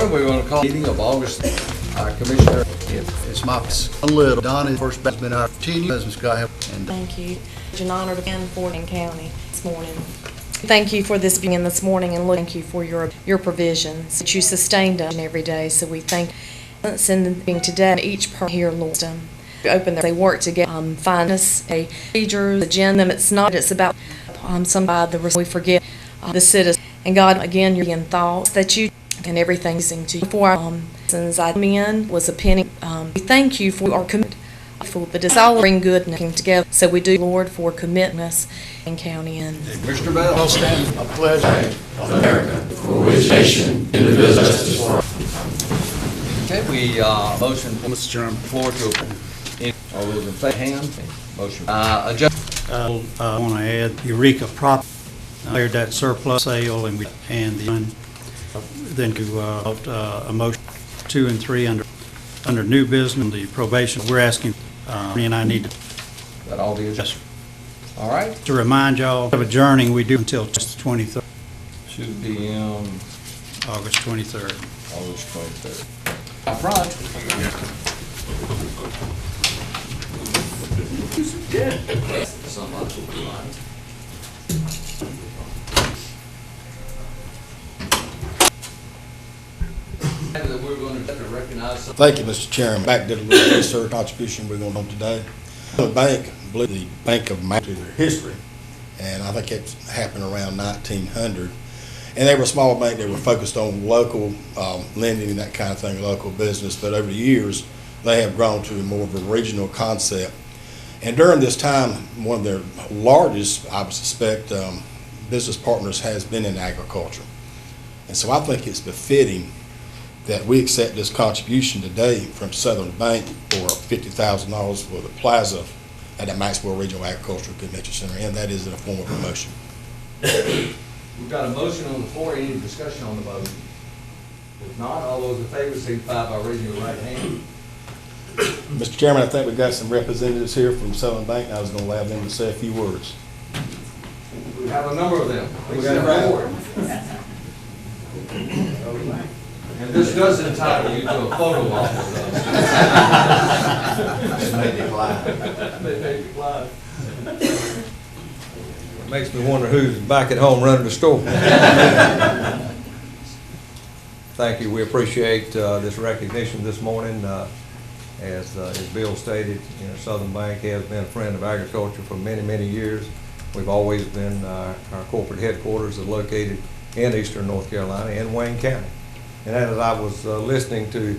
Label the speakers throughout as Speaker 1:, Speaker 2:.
Speaker 1: morning, we're going to call meeting of August. Commissioner.
Speaker 2: It's my little Donnie, first has been our 10 years, Ms. Scott.
Speaker 3: Thank you. It's an honor to be in Fording County this morning. Thank you for this being this morning, and thank you for your provisions that you sustained us every day. So we thank us in being today each person here, Lord. Open they work together, find us a procedure, agenda. It's not. It's about somebody we forget the citizens. And God, again, you're in thoughts that you and everything to you. Before since I came in was a penny. We thank you for our commitment. For the all bring good and came together. So we do, Lord, for commitments in county and
Speaker 1: Mr. Bell.
Speaker 2: I'll stand. A pledge
Speaker 4: of America, for which nation indivisible justice for all.
Speaker 1: Okay, we motion for
Speaker 2: Mr. Chairman.
Speaker 1: floor to open. All those in favor, hand. Motion. Adjust.
Speaker 5: I want to add Eureka Prop declared that surplus sale and then to a motion 2 and 3 under new business, the probation. We're asking, and I need to.
Speaker 1: That all the
Speaker 5: Yes, sir.
Speaker 1: All right.
Speaker 5: To remind y'all of adjourning, we do until the 23rd,
Speaker 1: 2 p.m.
Speaker 5: August 23rd.
Speaker 1: August 23rd. Up front. That we're going to recognize.
Speaker 6: Thank you, Mr. Chairman. Back to the research contribution we're going to do today. The bank, I believe the Bank of America, their history, and I think it happened around 1900. And they were a small bank. They were focused on local lending and that kind of thing, local business. But over the years, they have grown to more of a regional concept. And during this time, one of their largest, I would suspect, business partners has been in agriculture. And so I think it's befitting that we accept this contribution today from Southern Bank for $50,000 for the plaza at the Maxwell Regional Agricultural Convention Center, and that is in the form of a motion.
Speaker 1: We've got a motion on the floor. Any discussion on the motion? If not, all those in favor signify by raising your right hand.
Speaker 6: Mr. Chairman, I think we've got some representatives here from Southern Bank. I was going to allow them to say a few words.
Speaker 1: We have a number of them.
Speaker 6: We got it right.
Speaker 1: And this does entitle you to a photo op with us.
Speaker 4: They may decline.
Speaker 1: They may decline. Makes me wonder who's back at home running the store. Thank you. We appreciate this recognition this morning. As Bill stated, Southern Bank has been a friend of agriculture for many, many years. We've always been, our corporate headquarters are located in eastern North Carolina and Wayne County. And as I was listening to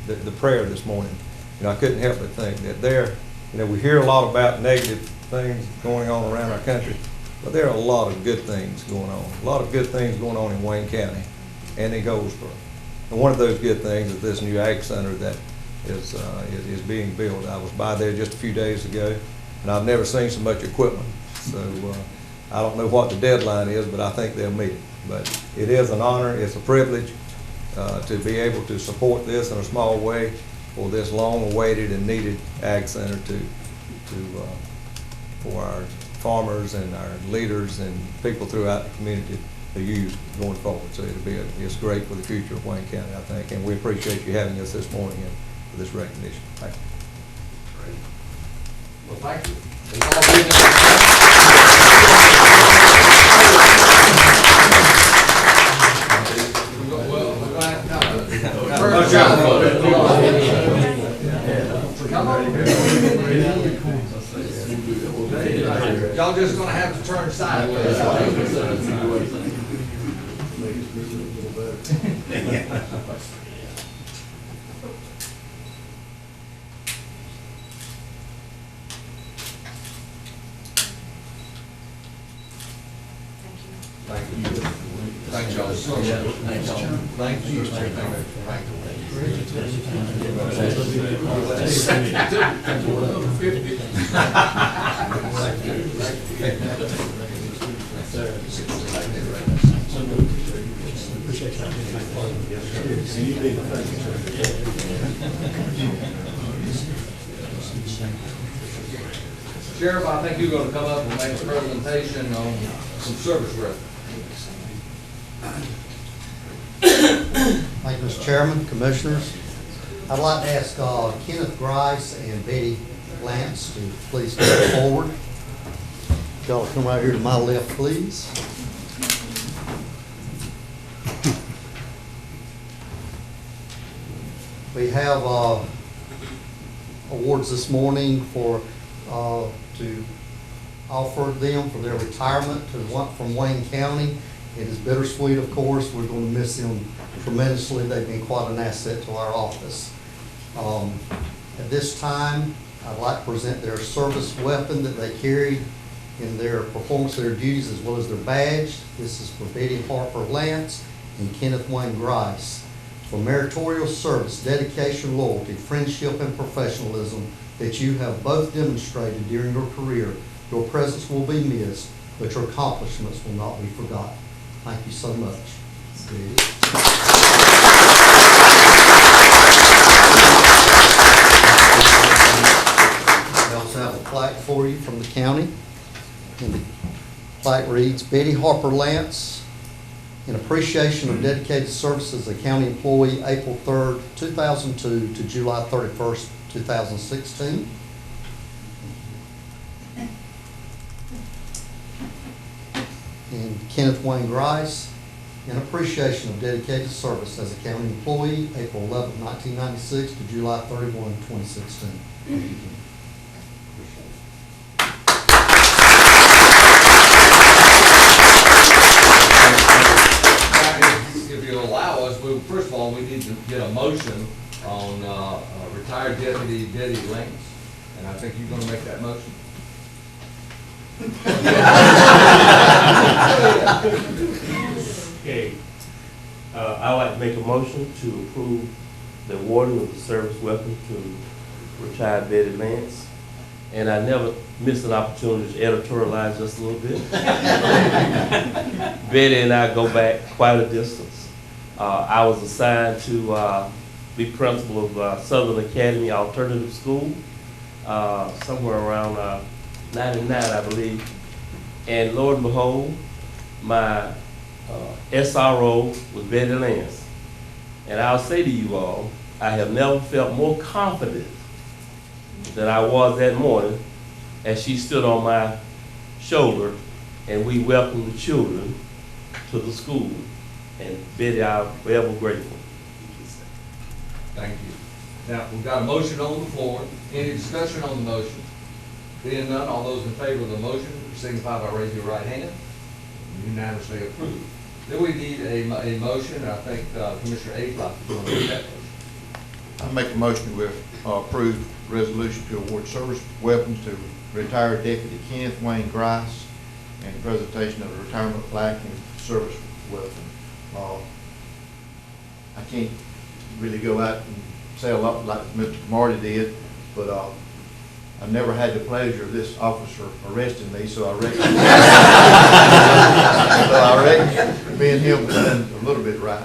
Speaker 1: the prayer this morning, I couldn't help but think that we hear a lot about negative things going on around our country, but there are a lot of good things going on. A lot of good things going on in Wayne County and in Goldsboro. And one of those good things is this new ag center that is being built. I was by there just a few days ago, and I've never seen so much equipment. So I don't know what the deadline is, but I think they'll meet it. But it is an honor, it's a privilege to be able to support this in a small way for this long-awaited and needed ag center for our farmers and our leaders and people throughout the community to use going forward. So it's great for the future of Wayne County, I think, and we appreciate you having us this morning and for this recognition. Thank you. Great. Well, thank you. Y'all just gonna have to turn sideways. Thank you. Thank y'all so much. Thank you. Sheriff, I think you're going to come up and make a presentation on some service records.
Speaker 2: Mr. Chairman, Commissioners, I'd like to ask Kenneth Grice and Betty Lance to please come forward. Y'all come right here to my left, please. We have awards this morning for to offer them for their retirement from Wayne County. It is bittersweet, of course. We're going to miss them tremendously. They've been quite an asset to our office. At this time, I'd like to present their service weapon that they carried in their performance of their duties, as well as their badge. This is for Betty Harper Lance and Kenneth Wayne Grice. For meritorious service, dedication, loyalty, friendship, and professionalism that you have both demonstrated during your career, your presence will be missed, but your accomplishments will not be forgotten. Thank you so much. We also have a plaque for you from the county. And the plaque reads, Betty Harper Lance, in appreciation of dedicated service as a county employee, April 3rd, 2002 to July 31st, 2016. And Kenneth Wayne Grice, in appreciation of dedicated service as a county employee, April 11th, 1996 to July 31, 2016. Thank you, Ken.
Speaker 1: If you'll allow us, first of all, we need to get a motion on retired Deputy Betty Lance, and I think you're going to make that motion.
Speaker 7: Okay, I'd like to make a motion to approve the awarding of the service weapon to retired Betty Lance. And I never miss an opportunity to editorialize just a little bit. Betty and I go back quite a distance. I was assigned to be principal of Southern Academy Alternative School somewhere around 99, I believe. And lo and behold, my SRO was Betty Lance. And I'll say to you all, I have never felt more confident than I was that morning as she stood on my shoulder and we welcomed the children to the school. And Betty, I'm forever grateful.
Speaker 1: Thank you. Now, we've got a motion on the floor. Any discussion on the motion? Being none, all those in favor of the motion signify by raising your right hand. Unanimously approved. Then we need a motion, and I think Commissioner Adlock is going to make that motion.
Speaker 8: I make a motion to approve resolution to award service weapons to retired Deputy Kenneth Wayne Grice and presentation of a retirement plaque and service weapon. I can't really go out and say a lot like Mr. Marty did, but I've never had the pleasure of this officer arresting me, so I reckon me and him done a little bit right.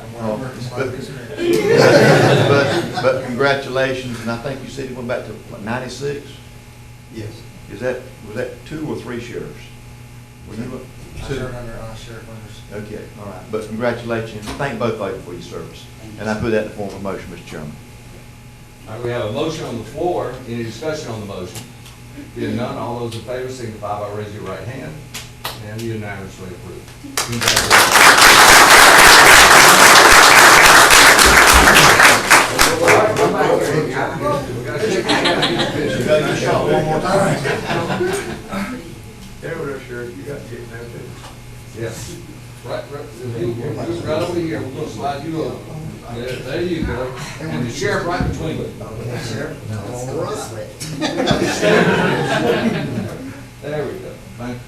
Speaker 8: But congratulations, and I think you said he went back to what, 96?
Speaker 2: Yes.
Speaker 8: Was that 2 or 3 sheriffs? Were you
Speaker 2: Sheriff Winters.
Speaker 8: Okay, all right. But congratulations. Thank both of you for your service. And I put that in the form of a motion, Mr. Chairman.
Speaker 1: All right, we have a motion on the floor. Any discussion on the motion? Being none, all those in favor signify by raising your right hand. And unanimously approved. Congratulations. All right, come back here. We gotta shake hands.
Speaker 8: You got your shot one more time.
Speaker 1: There we go, Sheriff. You got to get there too. Yes. Right over here. We're going to slide you over. There you go. And the sheriff right between you. There we go. Thank you.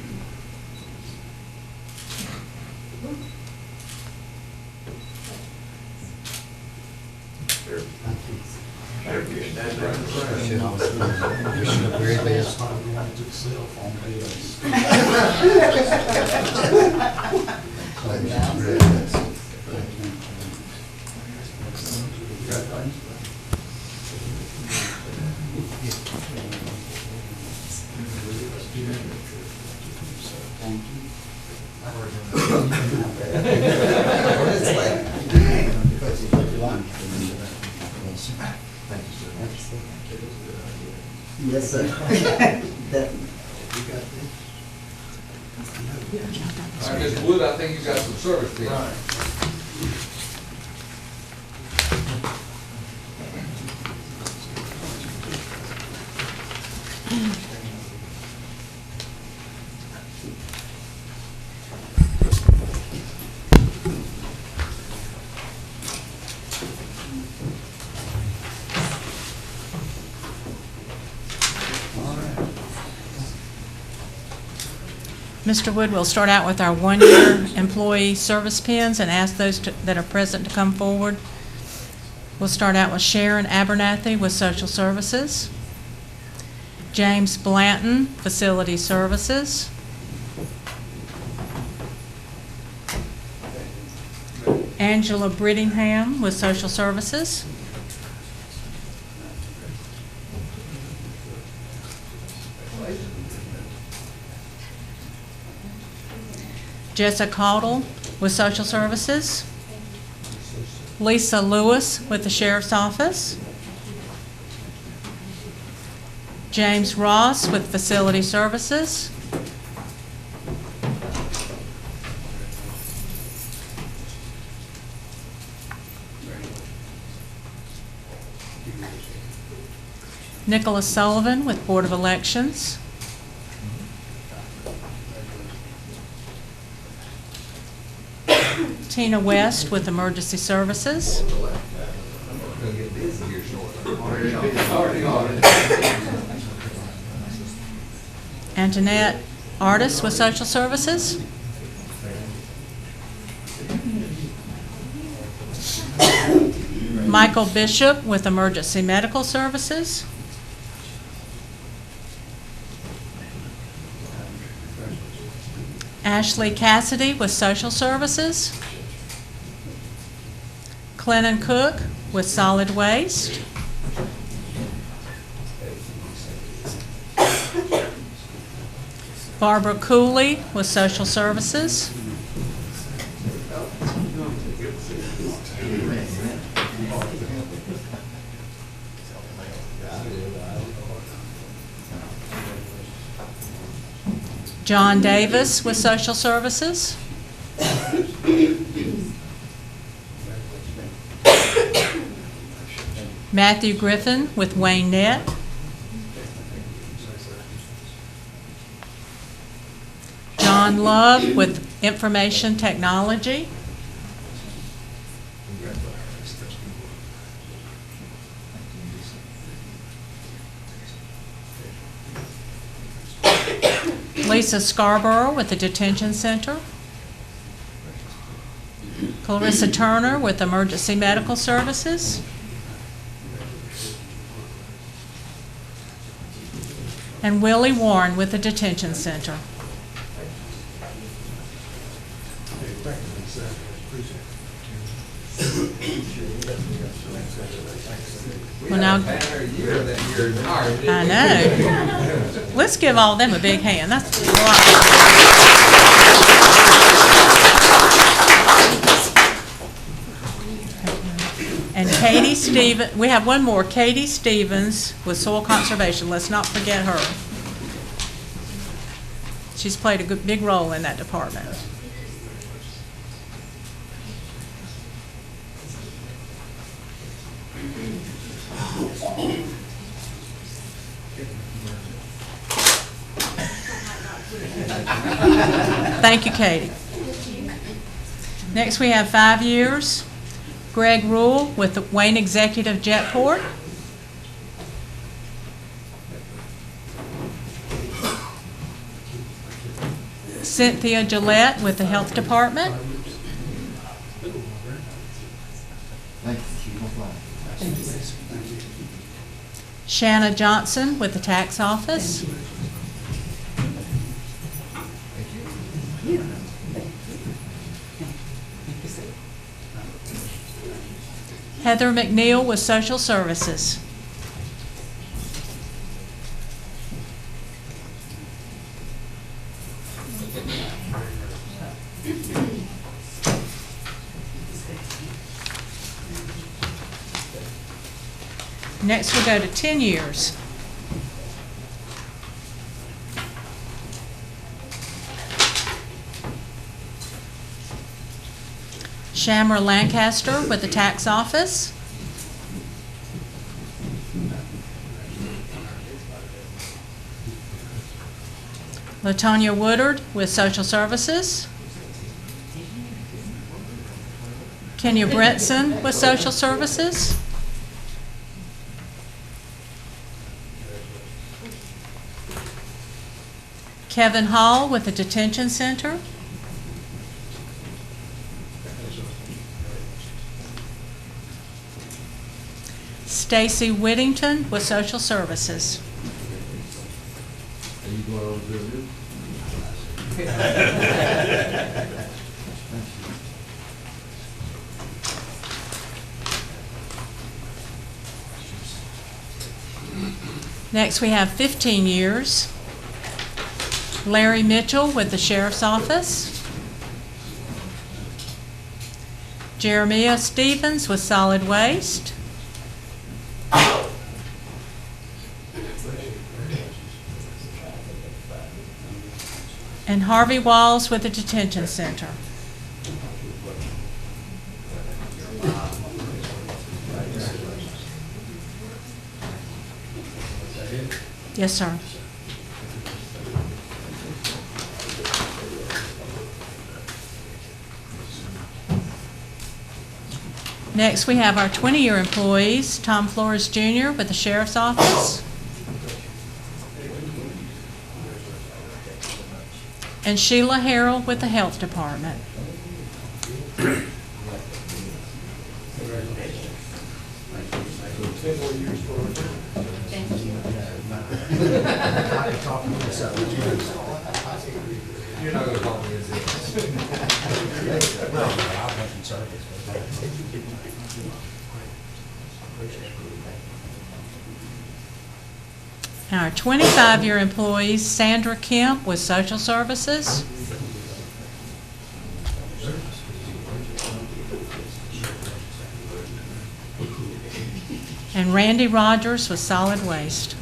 Speaker 9: Yes, sir. Definitely.
Speaker 10: All right, Mr. Wood, I think you got some service pins.
Speaker 11: Mr. Wood, we'll start out with our one-year employee service pins and ask those that are present to come forward. We'll start out with Sharon Abernathy with Social Services, James Blanton, Facility Services, Angela Brittingham with Social Services, Jessica Caudle with Social Services, Lisa Lewis with the Sheriff's Office, James Ross with Facility Services, Nicholas Sullivan with Board of Elections, Tina West with Emergency Services,
Speaker 1: Gonna get busy here shortly.
Speaker 11: Antoinette Artis with Social Services, Michael Bishop with Emergency Medical Services, Ashley Cassidy with Social Services, Clennon Cook with Solid Waste, Barbara Cooley with Social Services, John Davis with Social Services, Matthew Griffin with Wayne Net, John Love with Information Technology, Lisa Scarborough with the Detention Center, Clarissa Turner with Emergency Medical Services, and Willie Warren with the Detention Center. Well, now, I know. Let's give all of them a big hand. That's a lot. And Katie Stevens, we have one more, Katie Stevens with Soil Conservation. Let's not forget her. She's played a big role in that department. Thank you, Katie. Next, we have 5 years. Greg Rule with the Wayne Executive Jetport. Cynthia Gillette with the Health Department. Shanna Johnson with the Tax Office. Heather McNeil with Social Services. Next, we'll go to 10 years. Shamra Lancaster with the tax office. Latonya Woodard with social services. Kenya Bretson with social services. Kevin Hall with the detention center. Stacy Whittington with social services.
Speaker 10: Are you going over to do
Speaker 11: Next, we have 15 years. Larry Mitchell with the Sheriff's Office. Jeremiah Stevens with Solid Waste. And Harvey Walls with the Detention Center. Yes, sir. Next, we have our 20-year employees, Tom Flores Jr. with the Sheriff's Office, and Sheila Harrell with the Health Department.
Speaker 10: You're not gonna call me, is it?
Speaker 11: Our 25-year employees, Sandra Kemp with Social Services, and Randy Rogers with Solid Waste.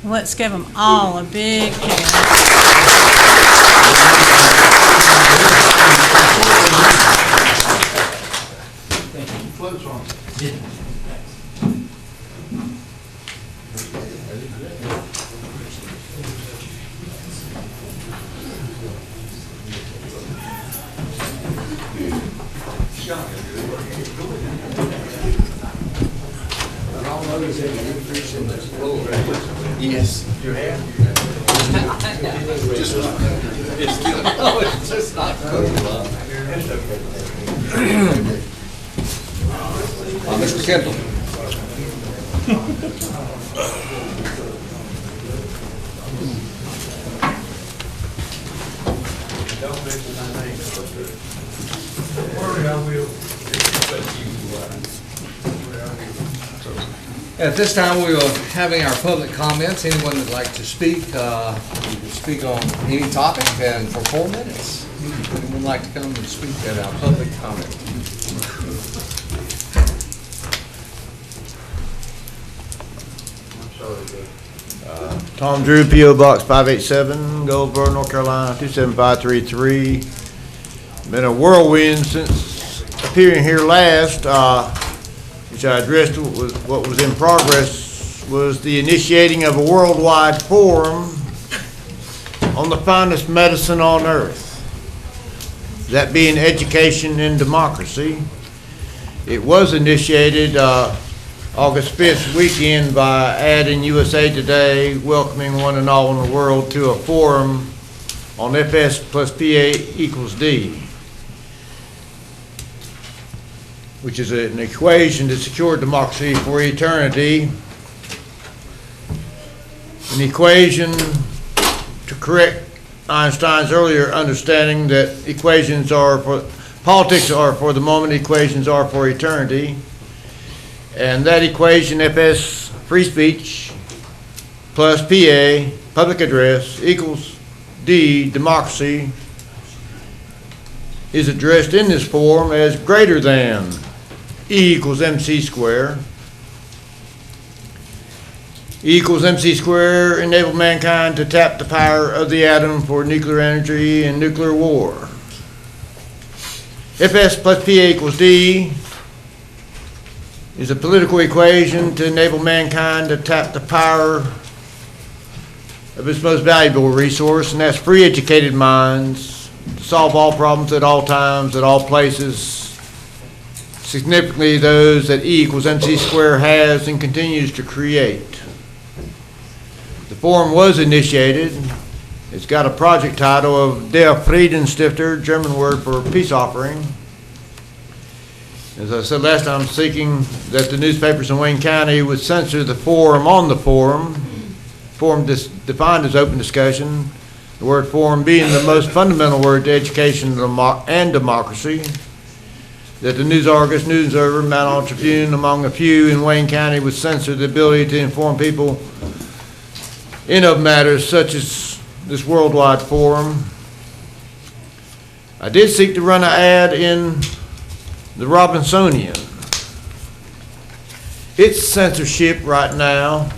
Speaker 11: Let's give them all a big hand.
Speaker 10: Yes. Your hair? It's just not cool. Mr. Kendall. At this time, we are having our public comments. Anyone that'd like to speak, you can speak on any topic and for 4 minutes. Anyone like to come and speak at our public comment?
Speaker 12: Tom Drew, P.O. Box 587, Goldsboro, North Carolina, 27533. Been a whirlwind since appearing here last, which I addressed what was in progress, was the initiating of a worldwide forum on the finest medicine on earth, that being education and democracy. It was initiated August 5th weekend by adding USA Today, welcoming one and all in the world to a forum on FS plus PA equals D, which is an equation to secure democracy for eternity, an equation to correct Einstein's earlier understanding that equations are for, politics are for the moment, equations are for eternity. And that equation, FS, free speech, plus PA, public address, equals D, democracy, is addressed in this form as greater than E equals MC squared. E equals MC squared, enable mankind to tap the power of the atom for nuclear energy and nuclear war. If S plus PA equals D is a political equation to enable mankind to tap the power of its most valuable resource, and that's free educated minds to solve all problems at all times, at all places, significantly those that E equals MC squared has and continues to create. The forum was initiated. It's got a project title of Der Friedensstifter, German word for peace offering. As I said last time, seeking that the newspapers in Wayne County would censor the forum on the forum. Forum defined as open discussion. The word forum being the most fundamental word to education and democracy. That the News Argus, News Observer, Mount Tribune, among a few in Wayne County, would censor the ability to inform people in of matters such as this worldwide forum. I did seek to run an ad in the Robinsonian. Its censorship right now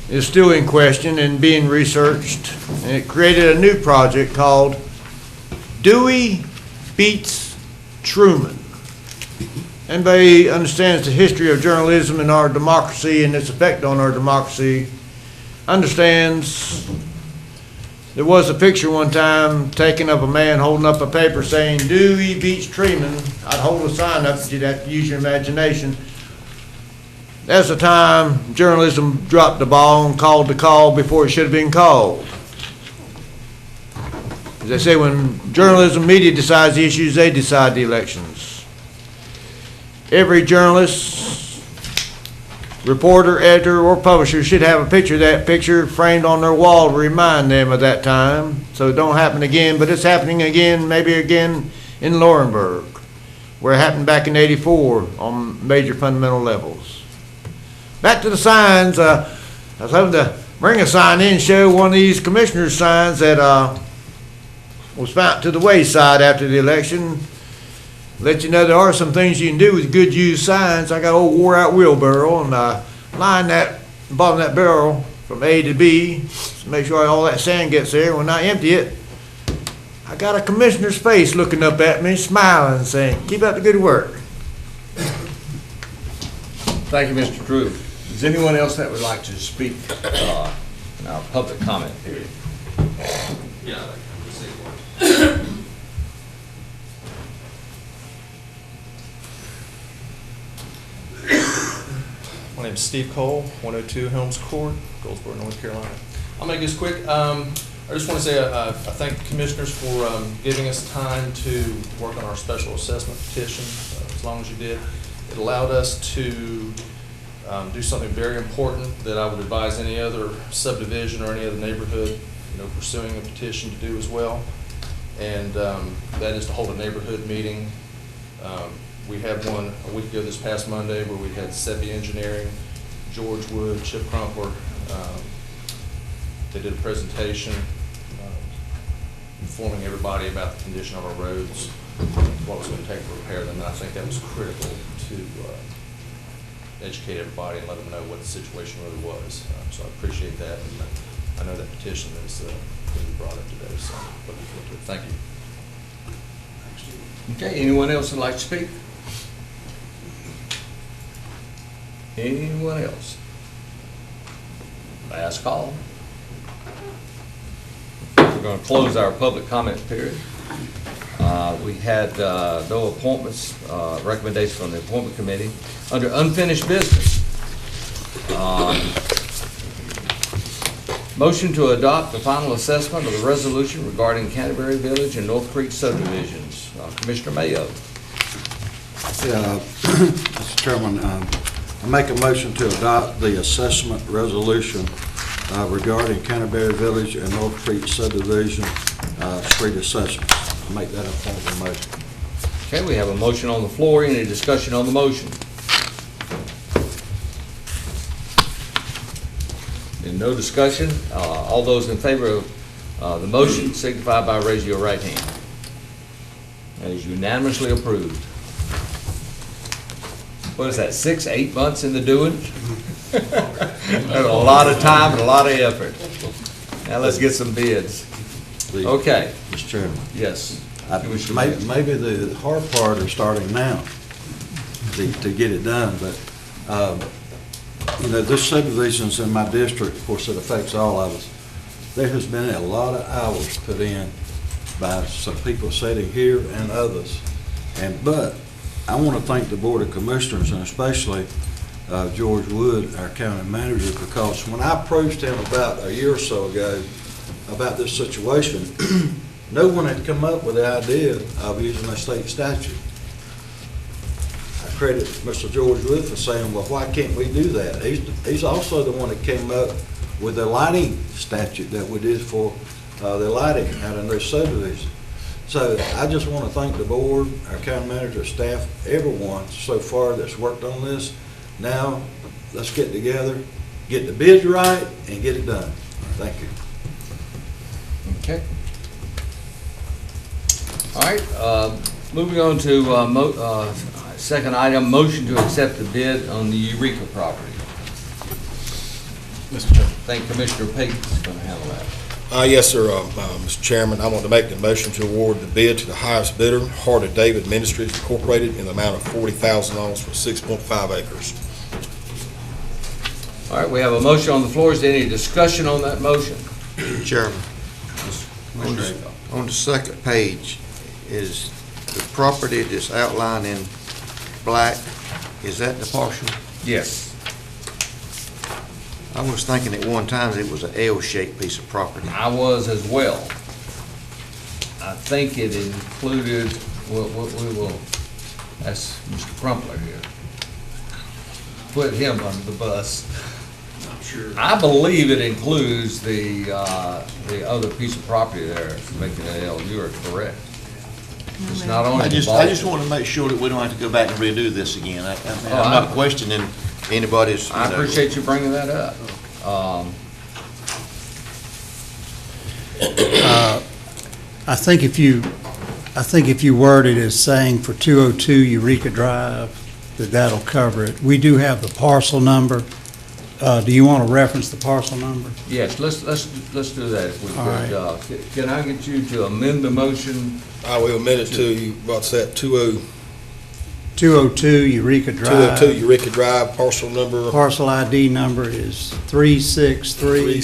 Speaker 12: is still in question and being researched, and it created a new project called Dewey Beats Truman. Anybody understands the history of journalism and our democracy and its effect on our democracy understands there was a picture one time taken of a man holding up a paper saying Dewey beats Truman. I'd hold a sign up, but you'd have to use your imagination. That's the time journalism dropped the ball and called the call before it should have been called. As they say, when journalism media decides the issues, they decide the elections. Every journalist, reporter, editor, or publisher should have a picture of that picture framed on their wall to remind them of that time, so it don't happen again. But it's happening again, maybe again in Laurinburg, where it happened back in '84 on major fundamental levels. Back to the signs. I was hoping to bring a sign in and show one of these commissioners' signs that was found to the wayside after the election. Let you know there are some things you can do with good used signs. I got an old wore-out wheelbarrow, and line that bottom of that barrel from A to B to make sure all that sand gets there. When I empty it, I got a commissioner's face looking up at me, smiling, saying, "Keep up the good work."
Speaker 10: Thank you, Mr. Drew. Is anyone else that would like to speak in our public comment period?
Speaker 13: Yeah, I'd like to say one. My name's Steve Cole, 102 Helms Court, Goldsboro, North Carolina. I'll make this quick. I just want to say I thank the commissioners for giving us time to work on our special assessment petition as long as you did. It allowed us to do something very important that I would advise any other subdivision or any other neighborhood, pursuing a petition to do as well. And that is to hold a neighborhood meeting. We had one a week ago this past Monday where we had Seppi Engineering, George Wood, Chip Crumpler. They did a presentation informing everybody about the condition of our roads, what it was going to take to repair them. And I think that was critical to educate everybody and let them know what the situation really was. So I appreciate that. And I know that petition is going to be brought up today, so I'm looking forward to it. Thank you.
Speaker 10: Okay, anyone else would like to speak? Anyone else? Last call. We're going to close our public comment period. We had no appointments, recommendations from the appointment committee. Under unfinished business, motion to adopt the final assessment of the resolution regarding Canterbury Village and North Creek subdivisions. Commissioner Mayo.
Speaker 14: Mr. Chairman, I make a motion to adopt the assessment resolution regarding Canterbury Village and North Creek subdivision street assessments. I make that a form of motion.
Speaker 10: Okay, we have a motion on the floor. Any discussion on the motion? And no discussion. All those in favor of the motion signify by raising your right hand. That is unanimously approved. What is that, 6, 8 months in the doing? That's a lot of time and a lot of effort. Now let's get some bids. Okay.
Speaker 14: Mr. Chairman.
Speaker 10: Yes.
Speaker 14: Maybe the hard part is starting now to get it done, but, this subdivisions in my district, of course, it affects all of us. There has been a lot of hours put in by some people sitting here and others. But I want to thank the Board of Commissioners, and especially George Wood, our county manager, because when I approached him about a year or so ago about this situation, no one had come up with the idea of using a state statute. I credit Mr. George Wood for saying, well, why can't we do that? He's also the one that came up with the lighting statute that we did for the lighting out in those subdivisions. So I just want to thank the board, our county manager, staff, everyone so far that's worked on this. Now, let's get together, get the bids right, and get it done. Thank you.
Speaker 10: Okay. All right, moving on to second item, motion to accept the bid on the Eureka property.
Speaker 6: Mr. Chairman.
Speaker 10: I think Commissioner Payton's going to handle that.
Speaker 6: Yes, sir, Mr. Chairman. I want to make the motion to award the bid to the highest bidder, Heart of David Ministries Incorporated, in the amount of $40,000 for 6.5 acres.
Speaker 10: All right, we have a motion on the floor. Is there any discussion on that motion?
Speaker 15: Chairman, on the second page is the property that's outlined in black, is that the parcel?
Speaker 10: Yes.
Speaker 15: I was thinking at one time it was an L-shaped piece of property.
Speaker 10: I was as well. I think it included, we will, that's Mr. Crumpler here. Put him under the bus.
Speaker 5: I'm sure.
Speaker 10: I believe it includes the other piece of property there, making it L. You are correct. It's not only
Speaker 12: I just want to make sure that we don't have to go back and redo this again. I'm not questioning anybody's.
Speaker 10: I appreciate you bringing that up.
Speaker 5: I think if you word it as saying for 202 Eureka Drive, that'll cover it. We do have the parcel number. Do you want to reference the parcel number?
Speaker 10: Yes, let's do that if we could.
Speaker 5: All right.
Speaker 10: Can I get you to amend the motion?
Speaker 6: I will amend it to, what's that,
Speaker 5: 202 Eureka Drive.
Speaker 6: 202 Eureka Drive, parcel number?
Speaker 5: Parcel ID number is 363.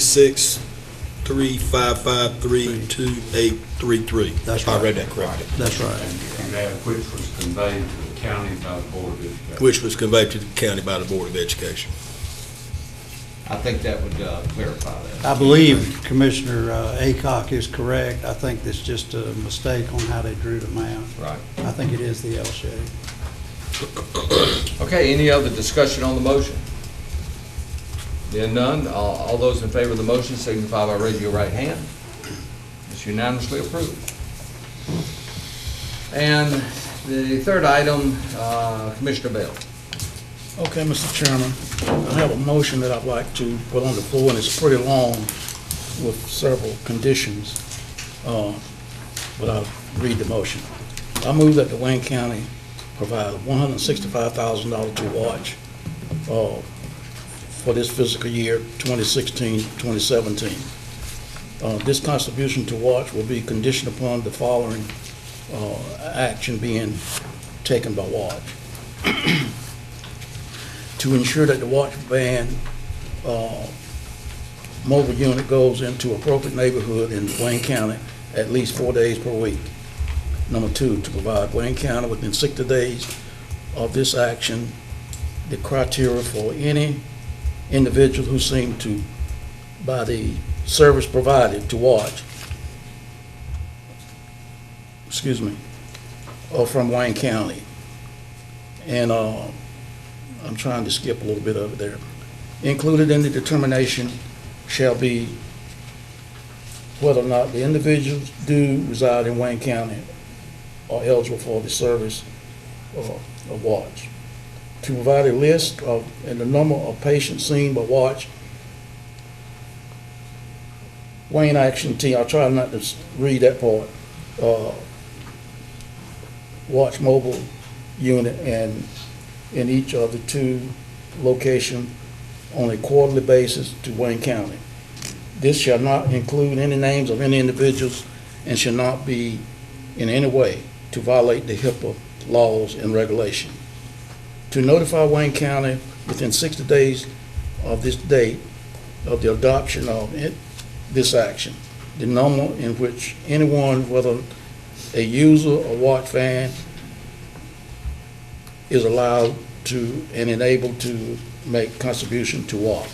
Speaker 6: 36355328833.
Speaker 5: That's
Speaker 6: I
Speaker 5: right.
Speaker 6: read that correctly.
Speaker 5: That's right.
Speaker 4: And that which was conveyed to the county by the Board of Education.
Speaker 6: Which was conveyed to the county by the Board of Education.
Speaker 10: I think that would clarify that.
Speaker 5: I believe Commissioner Aycock is correct. I think that's just a mistake on how they drew the map.
Speaker 10: Right.
Speaker 5: I think it is the L shape.
Speaker 10: Okay, any other discussion on the motion? Being none, all those in favor of the motion signify by raising your right hand. It's unanimously approved. And the third item, Commissioner Bell.
Speaker 16: Okay, Mr. Chairman, I have a motion that I'd like to put on the floor, and it's pretty long with several conditions, but I'll read the motion. I move that the Wayne County provide $165,000 to watch for this fiscal year 2016-2017. This contribution to watch will be conditioned upon the following action being taken by watch. To ensure that the watch band mobile unit goes into appropriate neighborhood in Wayne County at least 4 days per week. Number two, to provide Wayne County within 60 days of this action the criteria for any individual who seem to, by the service provided to watch, or from Wayne County. And I'm trying to skip a little bit of it there. Included in the determination shall be whether or not the individuals do reside in Wayne County are eligible for the service of watch. To provide a list of and the number of patients seen by watch Wayne Action Team. I'll try not to read that part. Watch mobile unit and in each of the two locations on a quarterly basis to Wayne County. This shall not include any names of any individuals and shall not be in any way to violate the HIPAA laws and regulation. To notify Wayne County within 60 days of this date of the adoption of this action, the number in which anyone, whether a user or watch fan, is allowed to and enabled to make contribution to watch.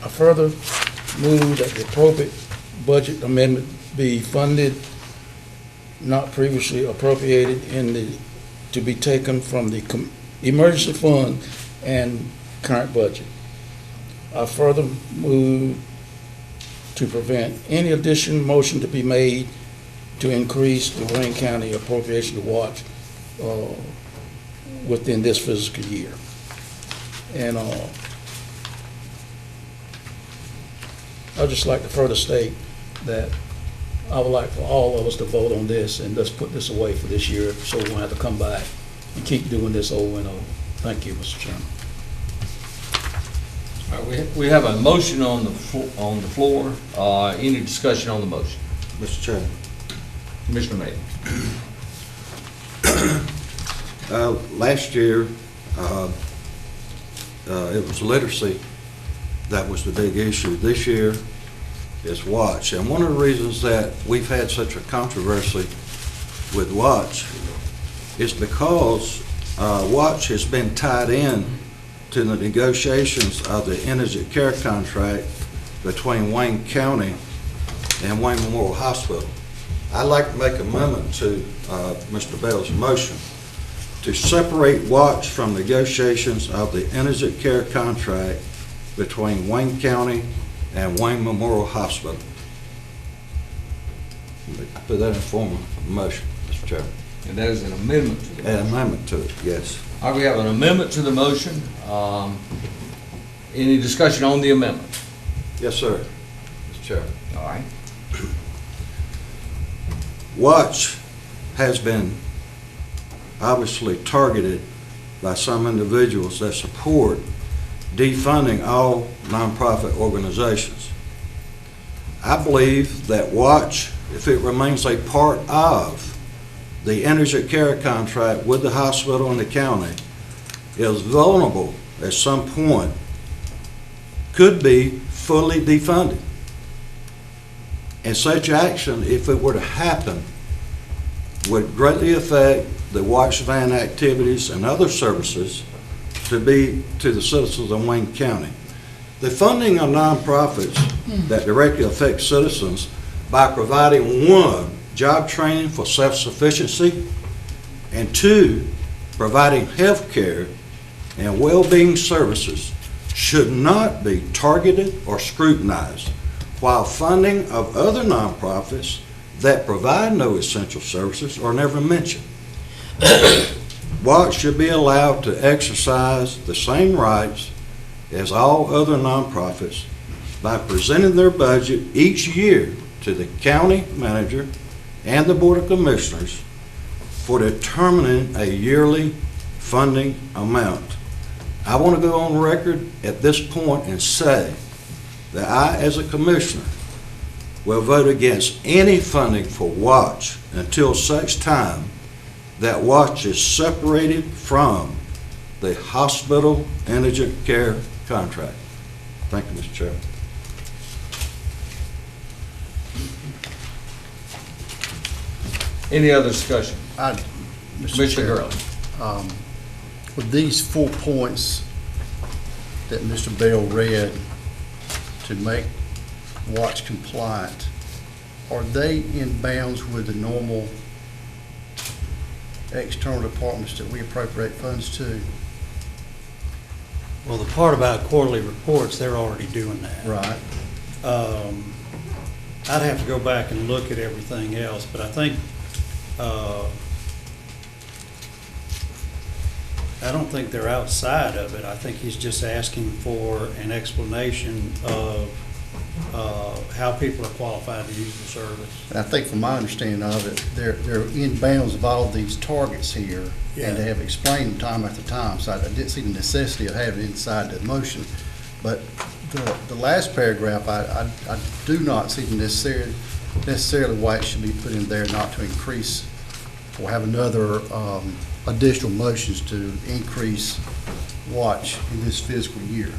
Speaker 16: I further move that the appropriate budget amendment be funded not previously appropriated to be taken from the emergency fund and current budget. I further move to prevent any additional motion to be made to increase the Wayne County appropriation to watch within this fiscal year. And I'd just like to further state that I would like for all of us to vote on this and let's put this away for this year so we won't have to come back and keep doing this over and over. Thank you, Mr. Chairman.
Speaker 10: All right, we have a motion on the floor. Any discussion on the motion?
Speaker 14: Mr. Chairman.
Speaker 10: Commissioner May.
Speaker 14: Last year, it was literacy that was the big issue. This year is watch. And one of the reasons that we've had such a controversy with watch is because watch has been tied in to the negotiations of the indigent care contract between Wayne County and Wayne Memorial Hospital. I'd like to make an amendment to Mr. Bell's motion to separate watch from negotiations of the indigent care contract between Wayne County and Wayne Memorial Hospital. Put that in form of a motion, Mr. Chairman.
Speaker 10: And that is an amendment to the motion.
Speaker 14: An amendment to it, yes.
Speaker 10: All right, we have an amendment to the motion. Any discussion on the amendment?
Speaker 14: Yes, sir, Mr. Chairman.
Speaker 10: All right.
Speaker 14: Watch has been obviously targeted by some individuals that support defunding all nonprofit organizations. I believe that watch, if it remains a part of the indigent care contract with the hospital and the county, is vulnerable at some point, could be fully defunded. And such action, if it were to happen, would greatly affect the watch van activities and other services to be to the citizens of Wayne County. The funding of nonprofits that directly affect citizens by providing, one, job training for self-sufficiency, and two, providing health care and well-being services should not be targeted or scrutinized, while funding of other nonprofits that provide no essential services are never mentioned. Watch should be allowed to exercise the same rights as all other nonprofits by presenting their budget each year to the county manager and the Board of Commissioners for determining a yearly funding amount. I want to go on record at this point and say that I, as a commissioner, will vote against any funding for watch until such time that watch is separated from the hospital indigent care contract. Thank you, Mr. Chairman.
Speaker 10: Any other discussion?
Speaker 16: Mr.
Speaker 10: Commissioner
Speaker 16: Chair,
Speaker 10: Gurley.
Speaker 16: with these 4 points that Mr. Bell read to make watch compliant, are they in bounds with the normal external departments that we appropriate funds to?
Speaker 5: Well, the part about quarterly reports, they're already doing that.
Speaker 16: Right.
Speaker 5: I'd have to go back and look at everything else, but I think, I don't think they're outside of it. I think he's just asking for an explanation of how people are qualified to use the service.
Speaker 17: And I think from my understanding of it, they're in bounds of all these targets here, and they have explained them time after time, so I didn't see the necessity of having it inside the motion. But the last paragraph, I do not see the necessarily why it should be put in there not to increase or have another additional motions to increase watch in this fiscal year.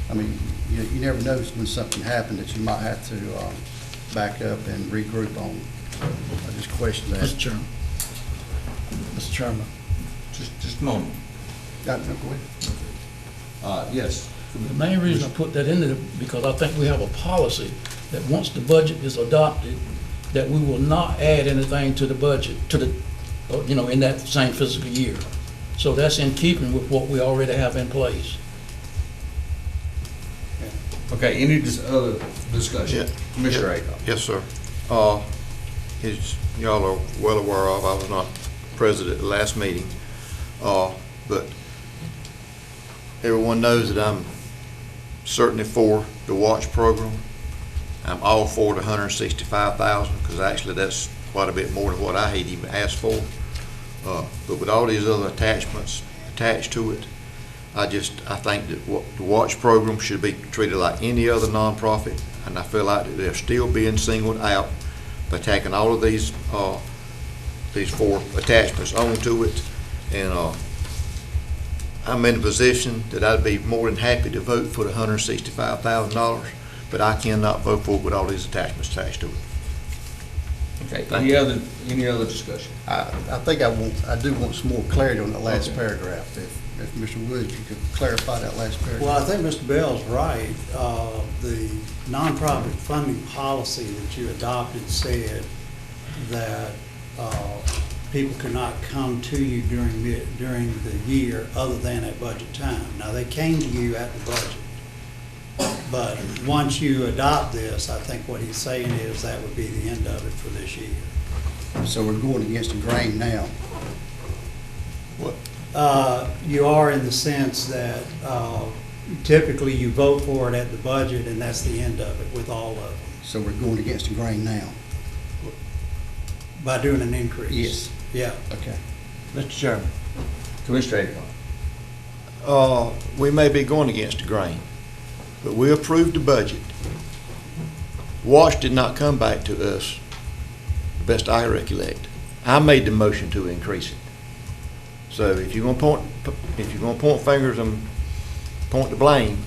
Speaker 17: I mean, you never know when something happened that you might have to back up and regroup on. I just question that.
Speaker 16: Mr. Chairman. Mr. Chairman.
Speaker 10: Just a moment.
Speaker 17: No, go ahead.
Speaker 10: Yes.
Speaker 16: The main reason I put that in there, because I think we have a policy that once the budget is adopted, that we will not add anything to the budget, in that same fiscal year. So that's in keeping with what we already have in place.
Speaker 10: Okay, any other discussion?
Speaker 15: Yeah.
Speaker 10: Commissioner Acop.
Speaker 15: Yes, sir. As y'all are well aware of, I was not present at the last meeting, but everyone knows that I'm certainly for the watch program. I'm all for the $165,000, because actually that's quite a bit more than what I had even asked for. But with all these other attachments attached to it, I think that the watch program should be treated like any other nonprofit, and I feel like that they're still being singled out by tacking all of these 4 attachments onto it. And I'm in a position that I'd be more than happy to vote for the $165,000, but I cannot vote for it with all these attachments attached to it.
Speaker 10: Okay, any other discussion?
Speaker 17: I think I do want some more clarity on the last paragraph. If Mr. Wood, if you could clarify that last paragraph.
Speaker 5: Well, I think Mr. Bell's right. The nonprofit funding policy that you adopted said that people could not come to you during the year other than at budget time. Now, they came to you at the budget. But once you adopt this, I think what he's saying is that would be the end of it for this year.
Speaker 17: So we're going against the grain now.
Speaker 15: What?
Speaker 5: You are, in the sense that typically you vote for it at the budget, and that's the end of it with all of them.
Speaker 17: So we're going against the grain now?
Speaker 5: By doing an increase?
Speaker 17: Yes.
Speaker 5: Yeah.
Speaker 17: Okay.
Speaker 10: Mr. Chairman. Commissioner Acop.
Speaker 15: We may be going against the grain, but we approved the budget. Watch did not come back to us, the best I recollect. I made the motion to increase it. So if you're gonna point fingers and point the blame,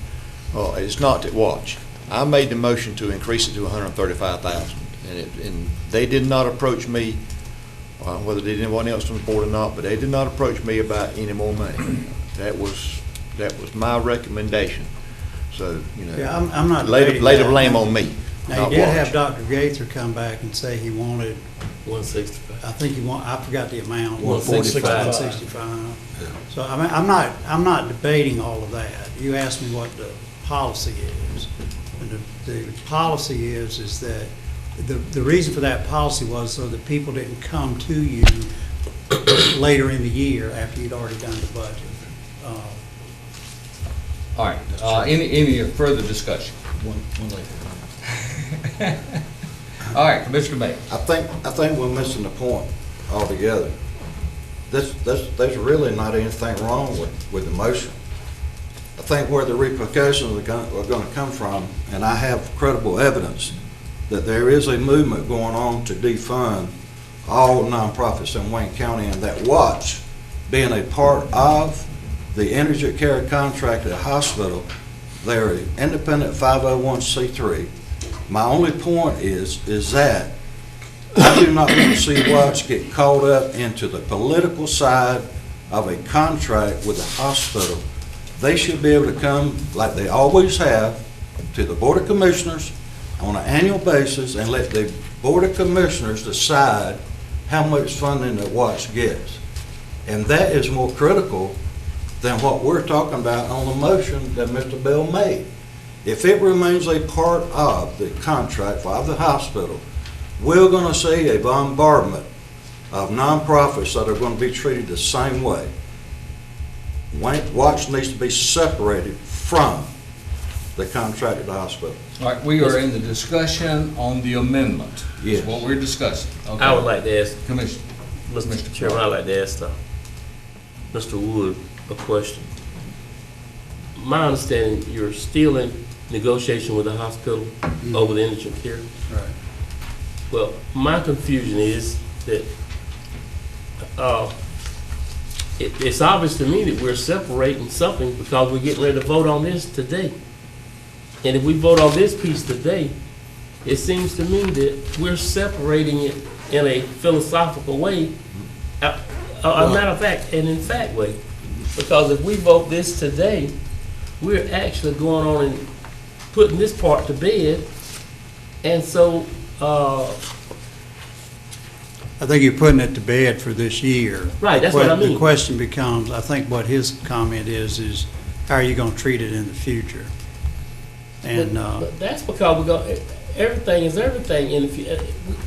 Speaker 15: it's not at Watch. I made the motion to increase it to $135,000, and they did not approach me, whether they did anyone else on the board or not, but they did not approach me about any more money. That was my recommendation. So
Speaker 5: Yeah, I'm not
Speaker 15: lay
Speaker 5: debating
Speaker 15: the
Speaker 5: that.
Speaker 15: blame on me.
Speaker 5: Now,
Speaker 15: not
Speaker 5: you did
Speaker 15: Watch.
Speaker 5: have Dr. Gaither come back and say he wanted,
Speaker 16: 165.
Speaker 5: I think I forgot the amount.
Speaker 16: 145.
Speaker 5: 165. So I'm not debating all of that. You asked me what the policy is. And the policy is that the reason for that policy was so that people didn't come to you later in the year after you'd already done the budget.
Speaker 10: All right, any further discussion?
Speaker 16: One later.
Speaker 10: All right, Commissioner May.
Speaker 14: I think we're missing the point altogether. There's really not anything wrong with the motion. I think where the repercussions are going to come from, and I have credible evidence that there is a movement going on to defund all nonprofits in Wayne County, and that Watch, being a part of the Indigent Care Contracted Hospital, they're an independent 501c3. My only point is that I do not want to see Watch get caught up into the political side of a contract with the hospital. They should be able to come, like they always have, to the Board of Commissioners on an annual basis and let the Board of Commissioners decide how much funding that Watch gets. And that is more critical than what we're talking about on the motion that Mr. Bell made. If it remains a part of the contract for the hospital, we're going to see a bombardment of nonprofits that are going to be treated the same way. Watch needs to be separated from the contract at the hospital.
Speaker 10: All right, we are in the discussion on the amendment.
Speaker 14: Yes.
Speaker 10: That's what we're discussing. Okay.
Speaker 7: I would like to ask,
Speaker 10: Commissioner.
Speaker 7: Mr. Chairman, I'd like to ask Mr. Wood a question. My understanding, you're still in negotiation with the hospital over the indigent care?
Speaker 5: Right.
Speaker 7: Well, my confusion is that it's obvious to me that we're separating something because we're getting ready to vote on this today. And if we vote on this piece today, it seems to me that we're separating it in a philosophical way, a matter of fact, and in fact way. Because if we vote this today, we're actually going on and putting this part to bed. And so,
Speaker 5: I think you're putting it to bed for this year.
Speaker 7: Right, that's what I mean.
Speaker 5: The question becomes, I think what his comment is how are you gonna treat it in the future? And,
Speaker 7: but that's because we're going, everything is everything. And if you,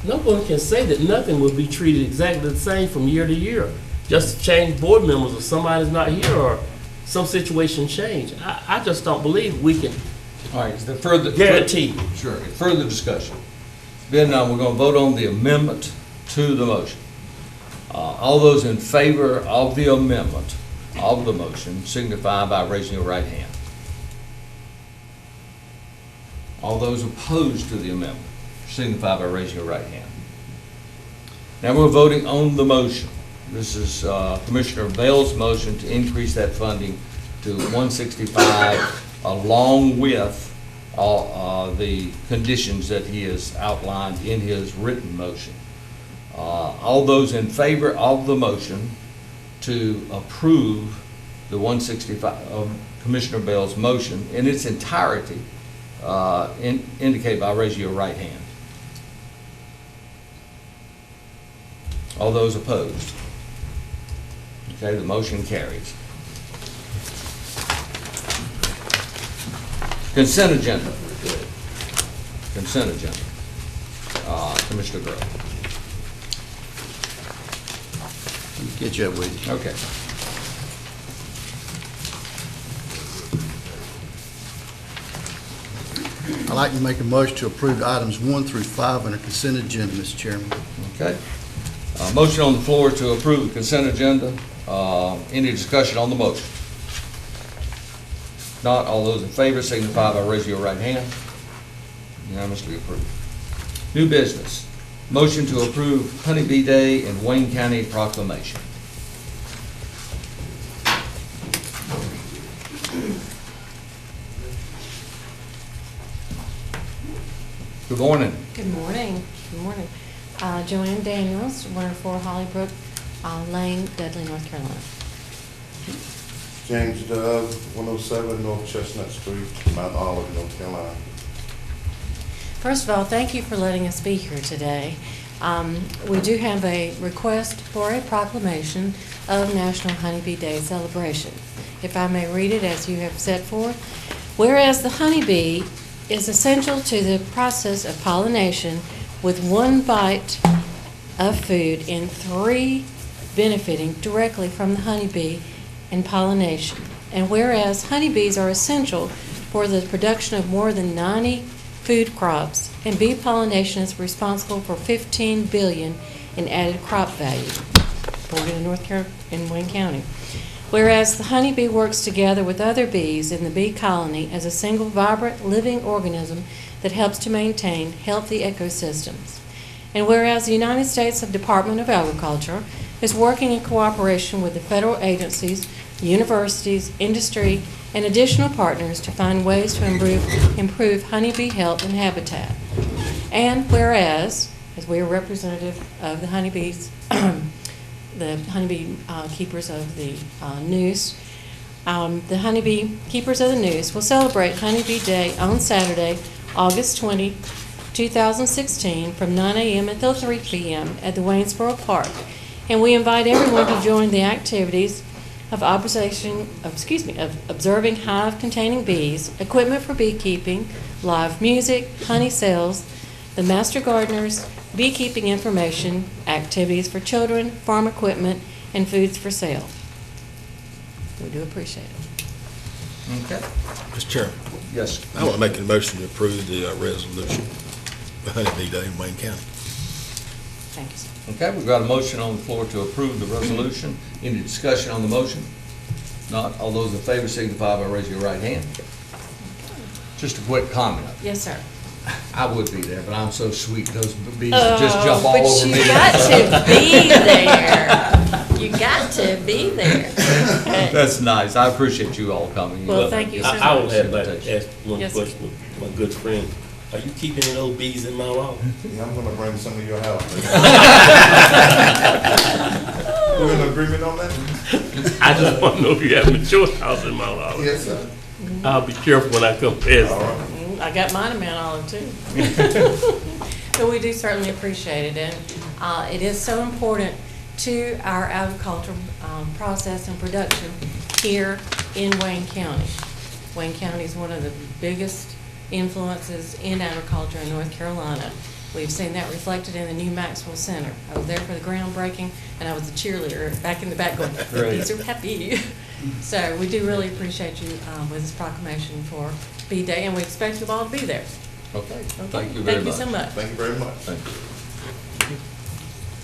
Speaker 7: no one can say that nothing will be treated exactly the same from year to year. Just to change board members or somebody's not here or some situation change. I just don't believe we can.
Speaker 10: All right, is there further?
Speaker 7: Guarantee.
Speaker 10: Sure, further discussion. Then we're going to vote on the amendment to the motion. All those in favor of the amendment of the motion signify by raising your right hand. All those opposed to the amendment signify by raising your right hand. Now we're voting on the motion. This is Commissioner Bell's motion to increase that funding to 165 along with the conditions that he has outlined in his written motion. All those in favor of the motion to approve the 165 of Commissioner Bell's motion in its entirety indicate by raising your right hand. All those opposed? Okay, the motion carries. Consent agenda. Consent agenda. Commissioner Grove.
Speaker 17: Get you up with you.
Speaker 10: Okay.
Speaker 17: I'd like to make a motion to approve items 1 through 5 on the consent agenda, Mr. Chairman.
Speaker 10: Okay. Motion on the floor to approve the consent agenda. Any discussion on the motion? Not, all those in favor signify by raising your right hand. Unanimously approved. New business. Motion to approve Honeybee Day and Wayne County proclamation. Good morning.
Speaker 3: Good morning. Good morning. Joanne Daniels, 104 Hollybrook Lane, Dudley, North Carolina.
Speaker 18: James Dove, 107 North Chestnut Street, Mount Olive, North Carolina.
Speaker 3: First of all, thank you for letting us be here today. We do have a request for a proclamation of National Honeybee Day celebration. If I may read it as you have set forth. Whereas the honeybee is essential to the process of pollination, with one bite of food in 3 benefiting directly from the honeybee and pollination. And whereas honeybees are essential for the production of more than 90 food crops, and bee pollination is responsible for $15 billion in added crop value, according to North Carolina in Wayne County. Whereas the honeybee works together with other bees in the bee colony as a single vibrant living organism that helps to maintain healthy ecosystems. And whereas the United States Department of Agriculture is working in cooperation with the federal agencies, universities, industry, and additional partners to find ways to improve honeybee health and habitat. And whereas, as we are representative of the honeybees, the honeybee keepers of the Noose, the honeybee keepers of the Noose will celebrate Honeybee Day on Saturday, August 20, 2016, from 9 a.m. until 3 p.m. at the Waynesboro Park. And we invite everyone to join the activities of observing hive-containing bees, equipment for beekeeping, live music, honey sales, the master gardeners, beekeeping information, activities for children, farm equipment, and foods for sale. We do appreciate it.
Speaker 10: Okay.
Speaker 6: Mr. Chairman.
Speaker 10: Yes.
Speaker 6: I want to make a motion to approve the resolution for Honeybee Day in Wayne County.
Speaker 11: Thank you, sir.
Speaker 10: Okay, we've got a motion on the floor to approve the resolution. Any discussion on the motion? Not, all those in favor signify by raising your right hand. Just a quick comment.
Speaker 11: Yes, sir.
Speaker 10: I would be there, but I'm so sweet, those bees would just jump all over me.
Speaker 3: But you got to be there. You got to be there.
Speaker 10: That's nice. I appreciate you all coming.
Speaker 11: Well, thank you so much.
Speaker 7: I would have like to ask one
Speaker 11: Yes, sir.
Speaker 7: question, my good friend. Are you keeping any of those bees in my lawn?
Speaker 18: Yeah, I'm gonna bring some to your house. We're in agreement on that?
Speaker 7: I just want to know if you have a mature house in my lawn.
Speaker 18: Yes, sir.
Speaker 7: I'll be careful when I come past.
Speaker 18: All right.
Speaker 11: I got mine in Mount Olive too. But we do certainly appreciate it, and it is so important to our agricultural process and production here in Wayne County. Wayne County is one of the biggest influences in agriculture in North Carolina. We've seen that reflected in the new Maxwell Center. I was there for the groundbreaking, and I was a cheerleader back in the back going, "These are happy." So we do really appreciate you with this proclamation for Bee Day, and we expect you all to be there.
Speaker 10: Okay,
Speaker 11: Okay?
Speaker 10: thank you very much.
Speaker 11: Thank you so much.
Speaker 18: Thank you very much.
Speaker 10: Thank you.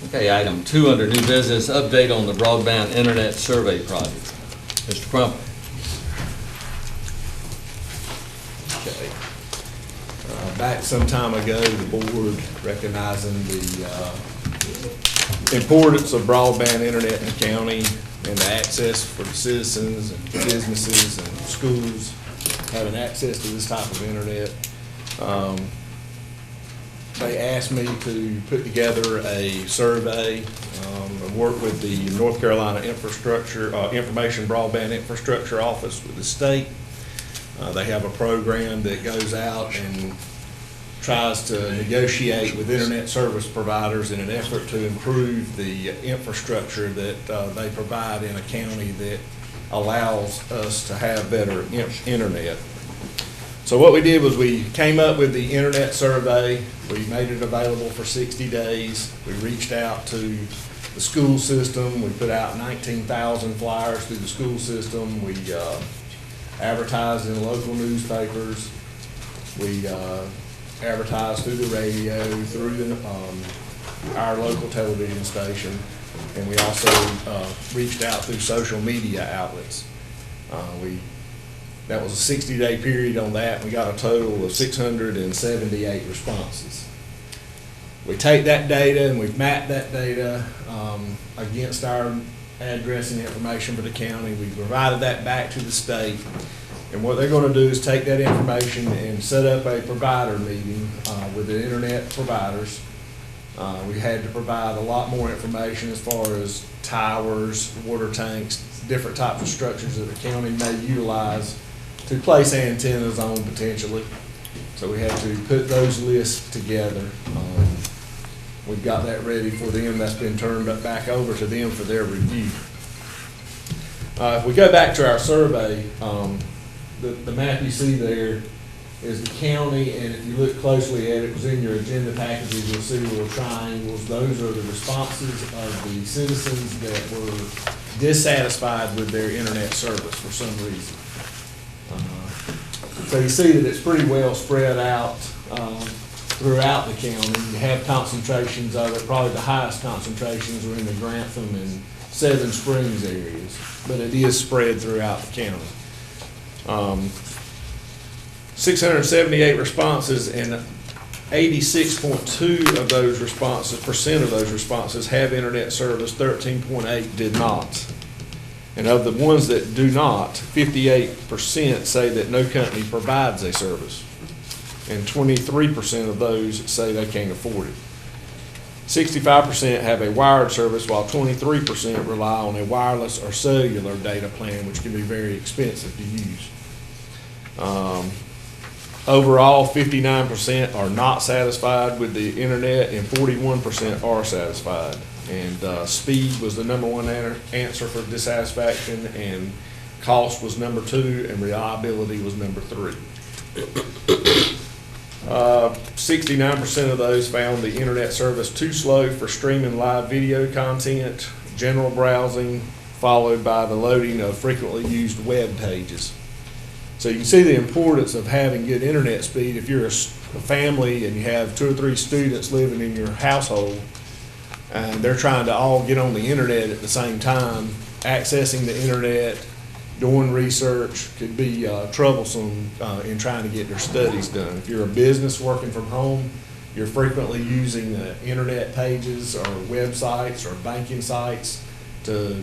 Speaker 10: Okay, item 2 under new business, update on the broadband internet survey project. Mr. Crumpler.
Speaker 19: Okay. Back some time ago, the board recognizing the importance of broadband internet in the county and the access for the citizens and businesses and schools having access to this type of internet. They asked me to put together a survey and work with the North Carolina Information Broadband Infrastructure Office with the state. They have a program that goes out and tries to negotiate with internet service providers in an effort to improve the infrastructure that they provide in a county that allows us to have better internet. So what we did was we came up with the internet survey. We made it available for 60 days. We reached out to the school system. We put out 19,000 flyers through the school system. We advertised in local newspapers. We advertised through the radio, through our local television station, and we also reached out through social media outlets. That was a 60-day period on that, and we got a total of 678 responses. We take that data and we've mapped that data against our addressing information for the county. We provided that back to the state, and what they're going to do is take that information and set up a provider meeting with the internet providers. We had to provide a lot more information as far as towers, water tanks, different types of structures that the county may utilize to place antennas on potentially. So we had to put those lists together. We've got that ready for them. That's been turned back over to them for their review. If we go back to our survey, the map you see there is the county, and if you look closely at it, it was in your agenda packages, you'll see little triangles. Those are the responses of the citizens that were dissatisfied with their internet service for some reason. So you see that it's pretty well spread out throughout the county. You have concentrations of it. Probably the highest concentrations are in the Grantham and Seven Springs areas, but it is spread throughout the county. 678 responses, and 86.2% of those responses have internet service. 13.8% did not. And of the ones that do not, 58% say that no company provides a service. And 23% of those say they can't afford it. 65% have a wired service, while 23% rely on a wireless or cellular data plan, which can be very expensive to use. Overall, 59% are not satisfied with the internet, and 41% are satisfied. And speed was the #1 answer for dissatisfaction, and cost was #2, and reliability was #3. 69% of those found the internet service too slow for streaming live video content, general browsing, followed by the loading of frequently used web pages. So you can see the importance of having good internet speed. If you're a family and you have 2 or 3 students living in your household, and they're trying to all get on the internet at the same time, accessing the internet, doing research could be troublesome in trying to get their studies done. If you're a business working from home, you're frequently using internet pages or websites or banking sites to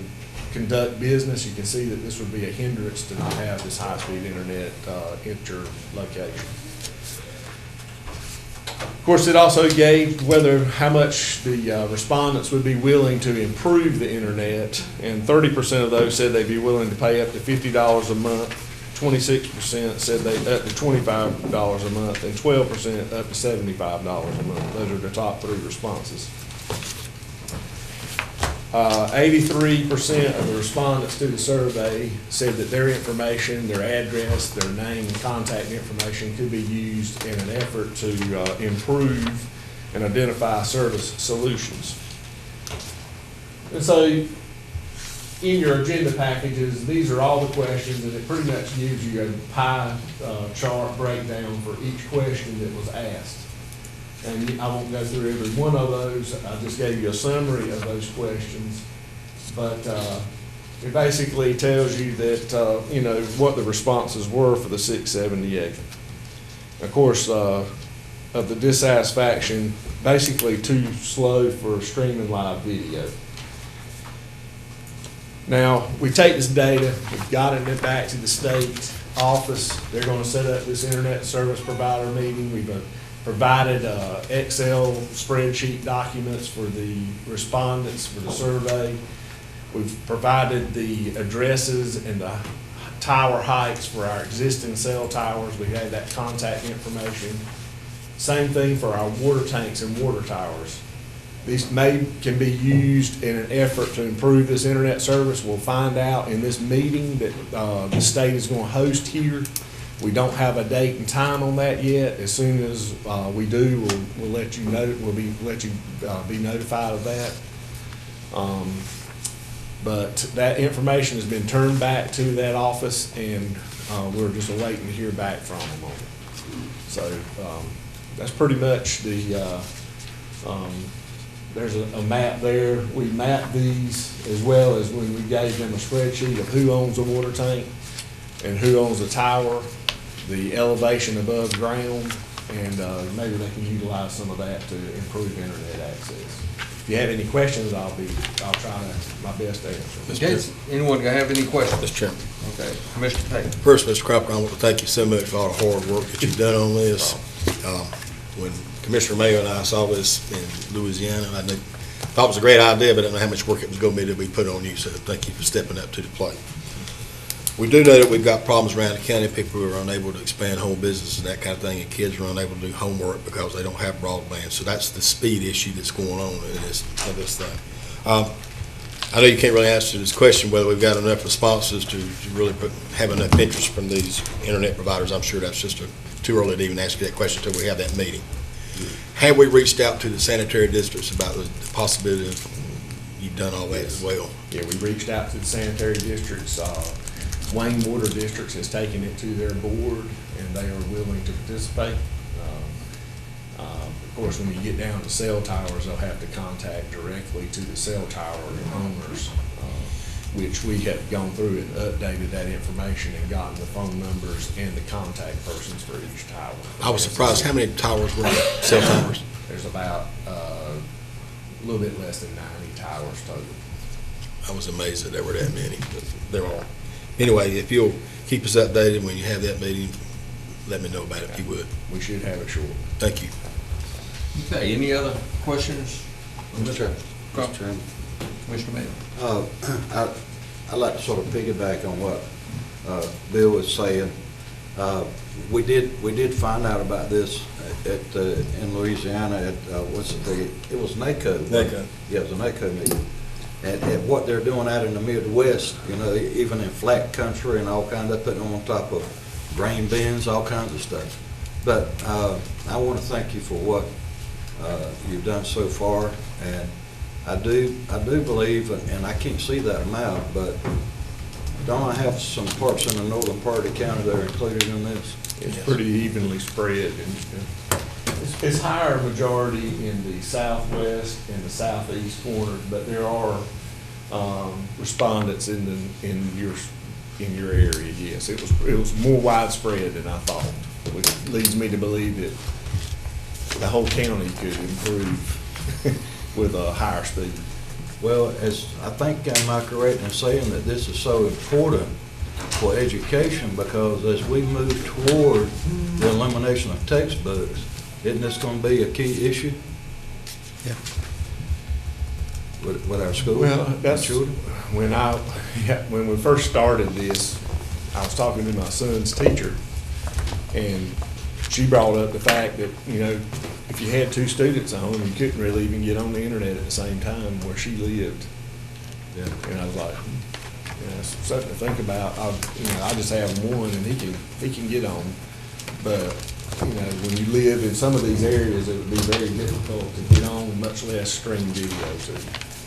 Speaker 19: conduct business. You can see that this would be a hindrance to not have this high-speed internet at your location. Of course, it also gauged how much the respondents would be willing to improve the internet, and 30% of those said they'd be willing to pay up to $50 a month, 26% said they up to $25 a month, and 12% up to $75 a month. Those are the top 3 responses. 83% of the respondents to the survey said that their information, their address, their name, and contact information could be used in an effort to improve and identify service solutions. And so in your agenda packages, these are all the questions, and it pretty much gives you a pie chart breakdown for each question that was asked. And I won't go through every one of those. I just gave you a summary of those questions. But it basically tells you that, what the responses were for the 678. Of course, of the dissatisfaction, basically too slow for streaming live video. Now, we take this data, we've gotten it back to the state office. They're going to set up this internet service provider meeting. We've provided Excel spreadsheet documents for the respondents for the survey. We've provided the addresses and the tower heights for our existing cell towers. We had that contact information. Same thing for our water tanks and water towers. These can be used in an effort to improve this internet service. We'll find out in this meeting that the state is going to host here. We don't have a date and time on that yet. As soon as we do, we'll let you know. Let you be notified of that. But that information has been turned back to that office, and we're just waiting to hear back from them on it. So that's pretty much the. There's a map there. We mapped these as well as when we gave them a spreadsheet of who owns a water tank and who owns a tower, the elevation above ground, and maybe they can utilize some of that to improve internet access. If you have any questions, I'll try my best to answer.
Speaker 10: Okay. Anyone have any questions?
Speaker 6: Mr. Chairman.
Speaker 10: Okay, Commissioner Payne.
Speaker 6: First, Mr. Cropper, I want to thank you so much for all the hard work that you've done on this. When Commissioner Mayo and I saw this in Louisiana, I thought it was a great idea, but I didn't know how much work it was going to be put on you, so thank you for stepping up to the plate. We do know that we've got problems around the county, people who are unable to expand home business and that kind of thing, and kids are unable to do homework because they don't have broadband. So that's the speed issue that's going on in this thing. I know you can't really answer this question whether we've got enough responses to really have enough interest from these internet providers. I'm sure that's just too early to even ask you that question until we have that meeting. Have we reached out to the sanitary districts about the possibility of you've done all that as well?
Speaker 19: Yeah, we reached out to the sanitary districts. Wayne Water Districts has taken it to their board, and they are willing to participate. Of course, when you get down to cell towers, they'll have to contact directly to the cell tower owners, which we have gone through and updated that information and gotten the phone numbers and the contact persons for each tower.
Speaker 6: I was surprised how many towers were cell towers.
Speaker 19: There's about a little bit less than 90 towers total.
Speaker 6: I was amazed that there were that many, but they're all. Anyway, if you'll keep us updated when you have that meeting, let me know about it if you would.
Speaker 19: We should have it short.
Speaker 6: Thank you.
Speaker 10: Okay, any other questions?
Speaker 14: Mr. Chairman.
Speaker 10: Commissioner Mayo.
Speaker 14: I'd like to sort of piggyback on what Bill was saying. We did find out about this in Louisiana at it was NACO.
Speaker 6: NACO.
Speaker 14: Yeah, it was a NACO meeting. At what they're doing out in the Midwest, even in flat country and all kinds of putting them on top of grain bins, all kinds of stuff. But I want to thank you for what you've done so far, and I do believe, and I can't see that amount, but don't I have some parts in the northern part of the county that are included in this?
Speaker 19: It's pretty evenly spread. It's higher majority in the southwest and the southeast corners, but there are respondents in your area, yes. It was more widespread than I thought, which leads me to believe that the whole county could improve with a higher speed.
Speaker 14: Well, am I correct in saying that this is so important for education, because as we move toward the elimination of textbooks, isn't this going to be a key issue?
Speaker 5: Yeah.
Speaker 14: With our schools?
Speaker 19: Well, that's when we first started this, I was talking to my son's teacher, and she brought up the fact that, if you had 2 students at home, you couldn't really even get on the internet at the same time where she lived.
Speaker 14: Yeah.
Speaker 19: And I was like, it's something to think about. I just have one, and he can get on. But, when you live in some of these areas, it would be very difficult to get on, much less stream video to.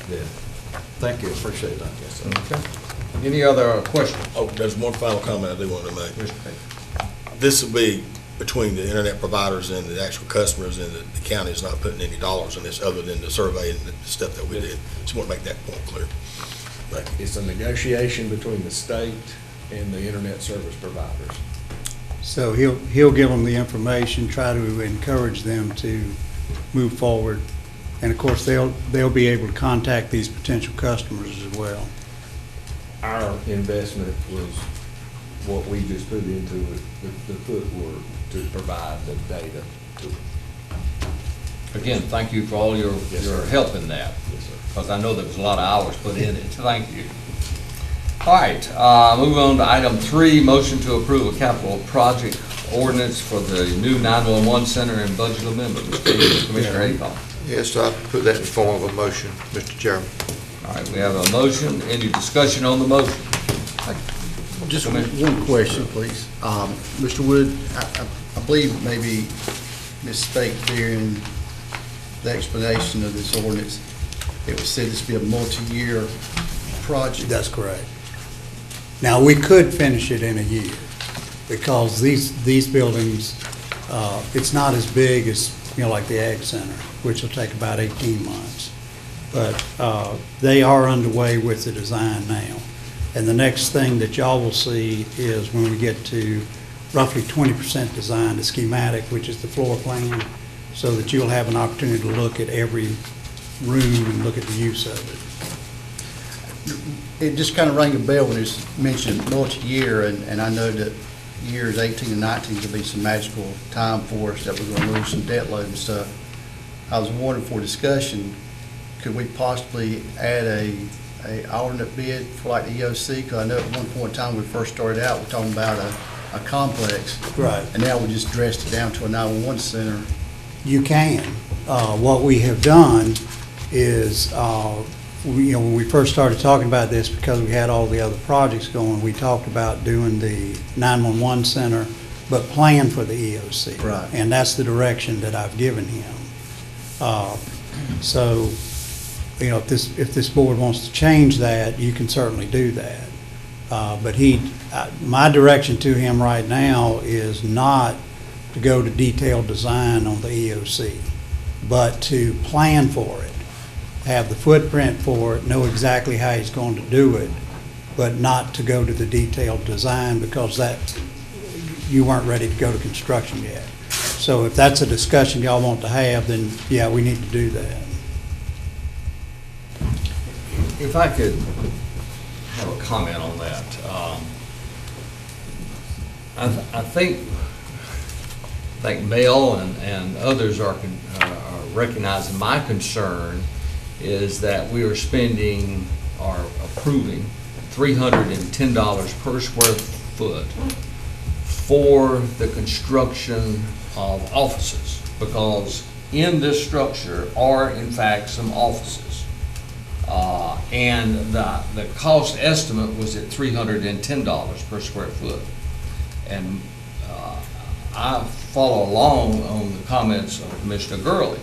Speaker 14: Yeah. Thank you, appreciate that.
Speaker 19: Yes, sir.
Speaker 10: Okay. Any other questions?
Speaker 6: Oh, there's one final comment I do want to make. This will be between the internet providers and the actual customers, and the county is not putting any dollars in this other than the survey and the stuff that we did. Just want to make that point clear. Thank you.
Speaker 19: It's a negotiation between the state and the internet service providers.
Speaker 5: So he'll give them the information, try to encourage them to move forward. And of course, they'll be able to contact these potential customers as well.
Speaker 19: Our investment was what we just put into it, the footwork to provide the data to it.
Speaker 10: Again, thank you for all your help in that.
Speaker 19: Yes, sir.
Speaker 10: Because I know there was a lot of hours put in it. Thank you. All right, moving on to item 3, motion to approve a capital project ordinance for the new 911 center and budget amendment. Commissioner Haycom.
Speaker 15: Yes, I put that in form of a motion, Mr. Chairman.
Speaker 10: All right, we have a motion. Any discussion on the motion?
Speaker 17: Just one question, please. Mr. Wood, I believe maybe misspoke during the explanation of this ordinance. It was said this would be a multi-year project.
Speaker 5: That's correct. Now, we could finish it in a year, because these buildings, it's not as big as, like the Ag Center, which will take about 18 months. But they are underway with the design now. And the next thing that y'all will see is when we get to roughly 20% design, the schematic, which is the floor plan, so that you'll have an opportunity to look at every room and look at the use of it.
Speaker 17: It just kind of rang a bell when it's mentioned multi-year, and I know that years 18 and 19 could be some magical time for us, that we're going to lose some debt load and stuff. I was wondering for discussion, could we possibly add a alternate bid for like the EOC? Because I know at one point in time when we first started out, we're talking about a complex.
Speaker 5: Right.
Speaker 17: And now we just dressed it down to a 911 center.
Speaker 5: You can. What we have done is, when we first started talking about this, because we had all the other projects going, we talked about doing the 911 center, but plan for the EOC.
Speaker 17: Right.
Speaker 5: And that's the direction that I've given him. So, if this board wants to change that, you can certainly do that. But my direction to him right now is not to go to detailed design on the EOC, but to plan for it, have the footprint for it, know exactly how he's going to do it, but not to go to the detailed design, because you weren't ready to go to construction yet. So if that's a discussion y'all want to have, then yeah, we need to do that.
Speaker 10: If I could have a comment on that. I think Mel and others are recognizing my concern is that we are spending or approving $310 per square foot for the construction of offices, because in this structure are in fact some offices. And the cost estimate was at $310 per square foot. And I follow along on the comments of Commissioner Gurley.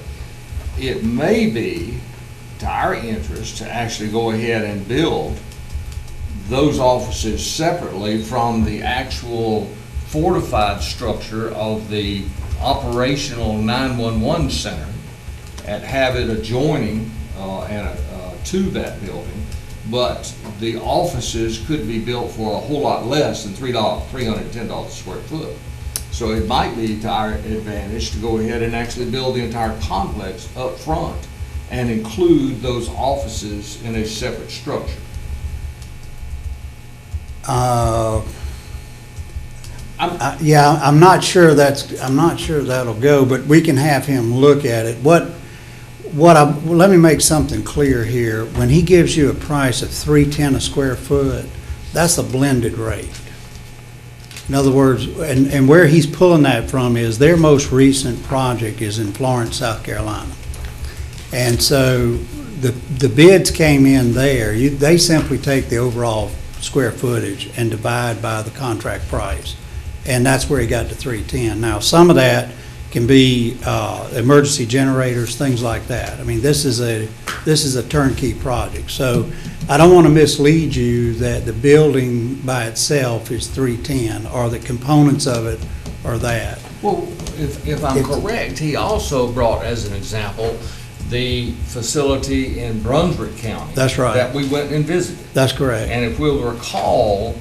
Speaker 10: It may be to our interest to actually go ahead and build those offices separately from the actual fortified structure of the operational 911 center and have it adjoining to that building. But the offices could be built for a whole lot less than $310 a square foot. So it might be to our advantage to go ahead and actually build the entire complex up front and include those offices in a separate structure.
Speaker 5: I'm not sure that'll go, but we can have him look at it. Let me make something clear here. When he gives you a price of $310 a square foot, that's a blended rate. In other words, and where he's pulling that from is their most recent project is in Florence, South Carolina. And so the bids came in there. They simply take the overall square footage and divide by the contract price. And that's where he got to $310. Now, some of that can be emergency generators, things like that. I mean, this is a turnkey project. So I don't want to mislead you that the building by itself is $310 or the components of it are that.
Speaker 10: Well, if I'm correct, he also brought as an example the facility in Brunswick County.
Speaker 5: That's right.
Speaker 10: That we went and visited.
Speaker 5: That's correct.
Speaker 10: And if we'll recall,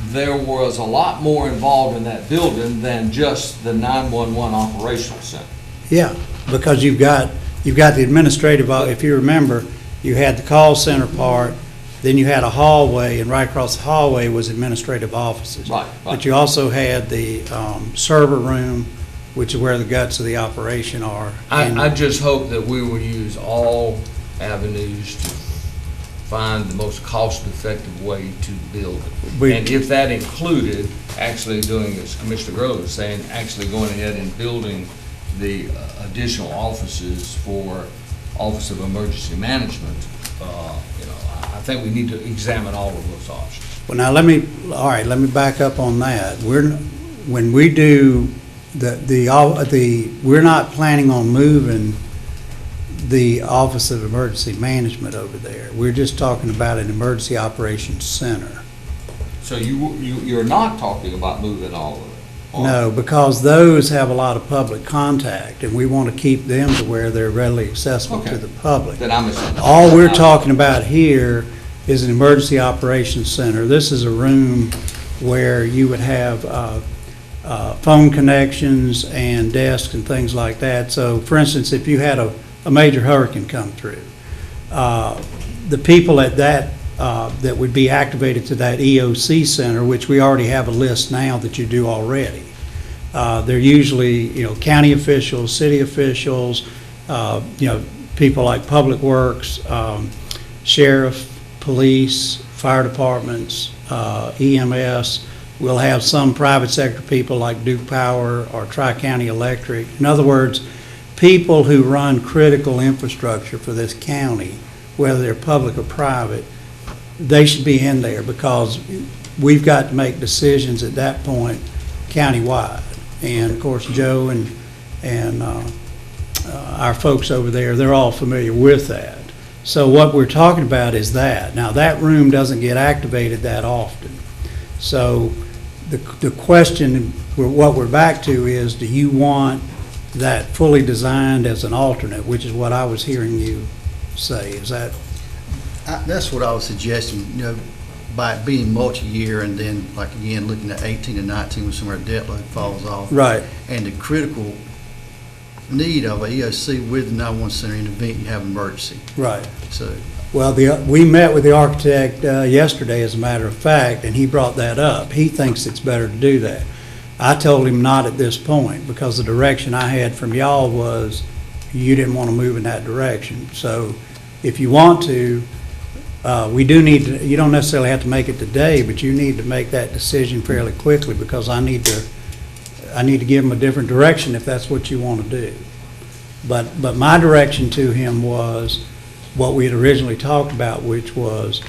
Speaker 10: there was a lot more involved in that building than just the 911 operational center.
Speaker 5: Yeah, because you've got the administrative, if you remember, you had the call center part, then you had a hallway, and right across the hallway was administrative offices.
Speaker 10: Right.
Speaker 5: But you also had the server room, which is where the guts of the operation are.
Speaker 10: I just hope that we will use all avenues to find the most cost-effective way to build it. And if that included actually doing, as Commissioner Grover was saying, actually going ahead and building the additional offices for Office of Emergency Management, I think we need to examine all of those options.
Speaker 5: Well, now let me back up on that. When we do we're not planning on moving the Office of Emergency Management over there. We're just talking about an emergency operations center.
Speaker 10: So you're not talking about moving all of it?
Speaker 5: No, because those have a lot of public contact, and we want to keep them to where they're readily accessible to the public.
Speaker 10: Then I misunderstood.
Speaker 5: All we're talking about here is an emergency operations center. This is a room where you would have phone connections and desks and things like that. So, for instance, if you had a major hurricane come through, the people at that would be activated to that EOC center, which we already have a list now that you do already. They're usually, county officials, city officials, people like Public Works, sheriff, police, fire departments, EMS. We'll have some private sector people like Duke Power or Tri-County Electric. In other words, people who run critical infrastructure for this county, whether they're public or private, they should be in there because we've got to make decisions at that point countywide. And of course, Joe and our folks over there, they're all familiar with that. So what we're talking about is that. Now, that room doesn't get activated that often. So the question, what we're back to is, do you want that fully designed as an alternate, which is what I was hearing you say. Is that?
Speaker 17: That's what I was suggesting, by it being multi-year and then, like, again, looking at 18 and 19 when some of our debt load falls off.
Speaker 5: Right.
Speaker 17: And the critical need of a EOC with the 911 center in the event you have an emergency.
Speaker 5: Right.
Speaker 17: So.
Speaker 5: Well, we met with the architect yesterday, as a matter of fact, and he brought that up. He thinks it's better to do that. I told him not at this point because the direction I had from y'all was you didn't want to move in that direction. So if you want to, we do need to, you don't necessarily have to make it today, but you need to make that decision fairly quickly because I need to give him a different direction if that's what you want to do. But my direction to him was what we had originally talked about, which was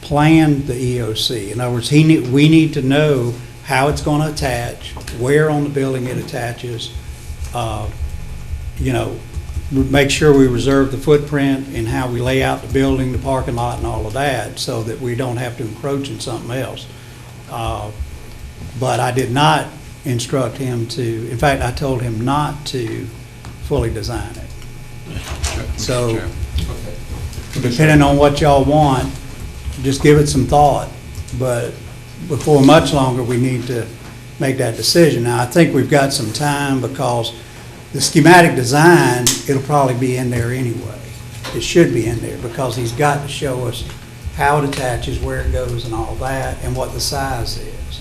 Speaker 5: plan the EOC. In other words, we need to know how it's going to attach, where on the building it attaches, make sure we reserve the footprint in how we lay out the building, the parking lot, and all of that, so that we don't have to encroach in something else. But I did not instruct him to, in fact, I told him not to fully design it. So, depending on what y'all want, just give it some thought. But before much longer, we need to make that decision. Now, I think we've got some time because the schematic design, it'll probably be in there anyway. It should be in there because he's got to show us how it attaches, where it goes and all that, and what the size is.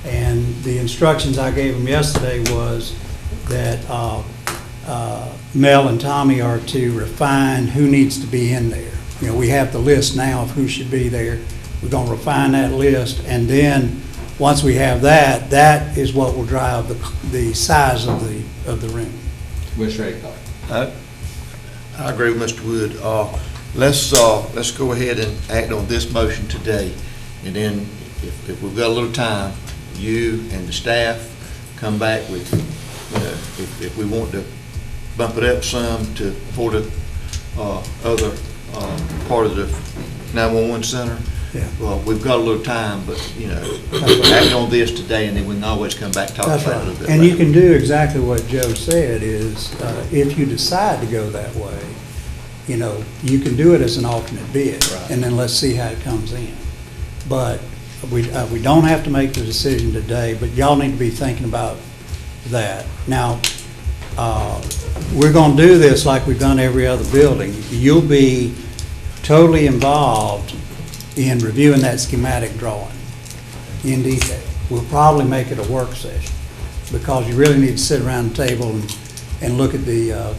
Speaker 5: And the instructions I gave him yesterday was that Mel and Tommy are to refine who needs to be in there. You know, we have the list now of who should be there. We're going to refine that list, and then once we have that, that is what will drive the size of the room.
Speaker 10: Commissioner Aycock.
Speaker 15: I agree with Mr. Wood. Let's go ahead and act on this motion today, and then if we've got a little time, you and the staff come back with, if we want to bump it up some for the other part of the 911 center.
Speaker 5: Yeah.
Speaker 15: Well, we've got a little time, but, act on this today, and then we can always come back and talk
Speaker 5: That's
Speaker 15: about
Speaker 5: right.
Speaker 15: it a little bit
Speaker 5: And
Speaker 15: later.
Speaker 5: you can do exactly what Joe said is, if you decide to go that way, you can do it as an alternate bid, and then let's see how it comes in. But we don't have to make the decision today, but y'all need to be thinking about that. Now, we're going to do this like we've done every other building. You'll be totally involved in reviewing that schematic drawing in detail. We'll probably make it a work session because you really need to sit around the table and look at the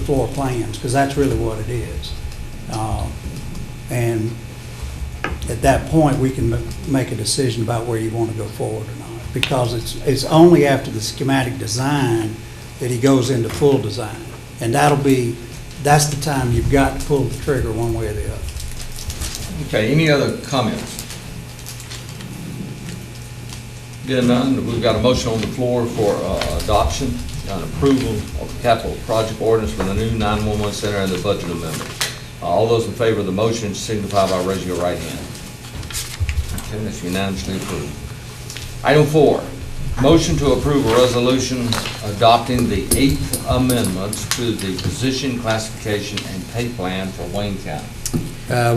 Speaker 5: floor plans, because that's really what it is. And at that point, we can make a decision about where you want to go forward or not, because it's only after the schematic design that he goes into full design. And that's the time you've got to pull the trigger one way or the other.
Speaker 10: Okay, any other comments? Getting none, we've got a motion on the floor for adoption and approval of the capital project ordinance for the new 911 center and the budget amendment. All those in favor of the motion signify by raising your right hand. Okay, that's unanimously approved. Item 4, motion to approve a resolution adopting the 8th amendments to the position classification and pay plan for Wayne County.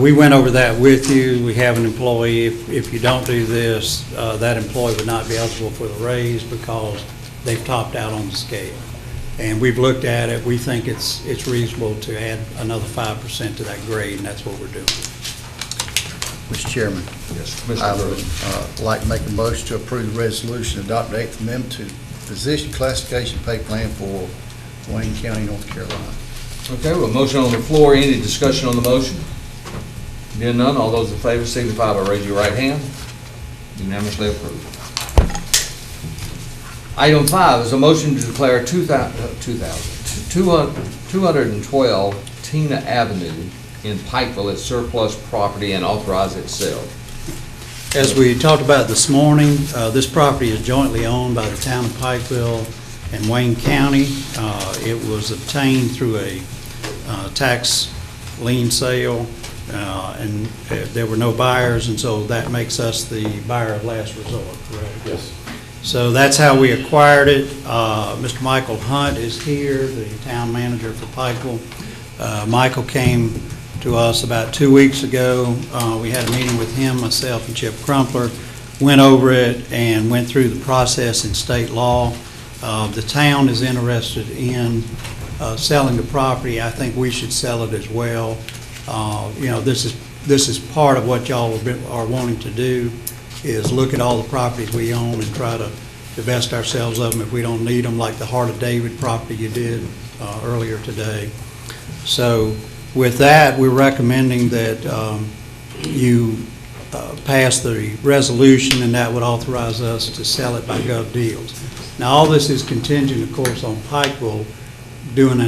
Speaker 5: We went over that with you. We have an employee. If you don't do this, that employee would not be eligible for the raise because they've topped out on the scale. And we've looked at it. We think it's reasonable to add another 5% to that grade, and that's what we're doing.
Speaker 17: Mr. Chairman.
Speaker 10: Yes, Mr.
Speaker 17: I would like to make a motion to approve the resolution, adopt the 8th Amendment to position classification pay plan for Wayne County, North Carolina.
Speaker 10: Okay, well, motion on the floor. Any discussion on the motion? Being none, all those in favor signify by raising your right hand. Unanimously approved. Item 5 is a motion to declare 212 Tina Avenue in Pikeville as surplus property and authorize its sale.
Speaker 5: As we talked about this morning, this property is jointly owned by the town of Pikeville and Wayne County. It was obtained through a tax lien sale, and there were no buyers, and so that makes us the buyer of last resort, correct?
Speaker 18: Yes.
Speaker 5: So that's how we acquired it. Mr. Michael Hunt is here, the town manager for Pikeville. Michael came to us about 2 weeks ago. We had a meeting with him, myself, and Chip Crumpler, went over it and went through the process in state law. The town is interested in selling the property. I think we should sell it as well. This is part of what y'all are wanting to do, is look at all the properties we own and try to divest ourselves of them if we don't need them, like the Heart of David property you did earlier today. So with that, we're recommending that you pass the resolution, and that would authorize us to sell it by gov deals. Now, all this is contingent, of course, on Pikeville doing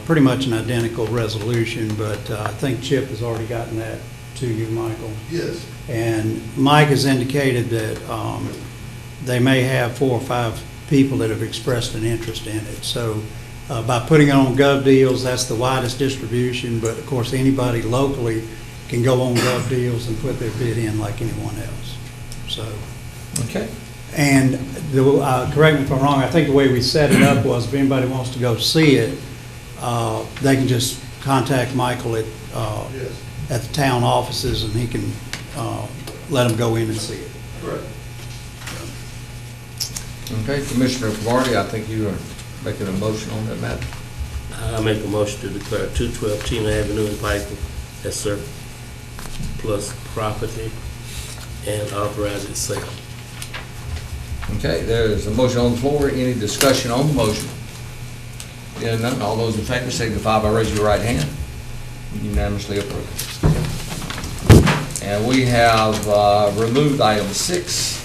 Speaker 5: pretty much an identical resolution, but I think Chip has already gotten that to you, Michael.
Speaker 8: Yes.
Speaker 5: And Mike has indicated that they may have 4 or 5 people that have expressed an interest in it. So By putting it on Gov Deals, that's the widest distribution, but of course, anybody locally can go on Gov Deals and put their bid in like anyone else. So,
Speaker 10: Okay.
Speaker 5: and correct me if I'm wrong, I think the way we set it up was if anybody wants to go see it, they can just contact Michael at the town offices and he can let them go in and see it.
Speaker 8: Correct.
Speaker 10: Okay, Commissioner Vardy, I think you are making a motion on that matter.
Speaker 20: I make a motion to declare 212 Tina Avenue in Pikeville as surplus property and authorize its sale.
Speaker 10: Okay, there is a motion on the floor. Any discussion on the motion? Hearing none, all those in favor signify by raising your right hand. Unanimously approved. And we have removed item 6.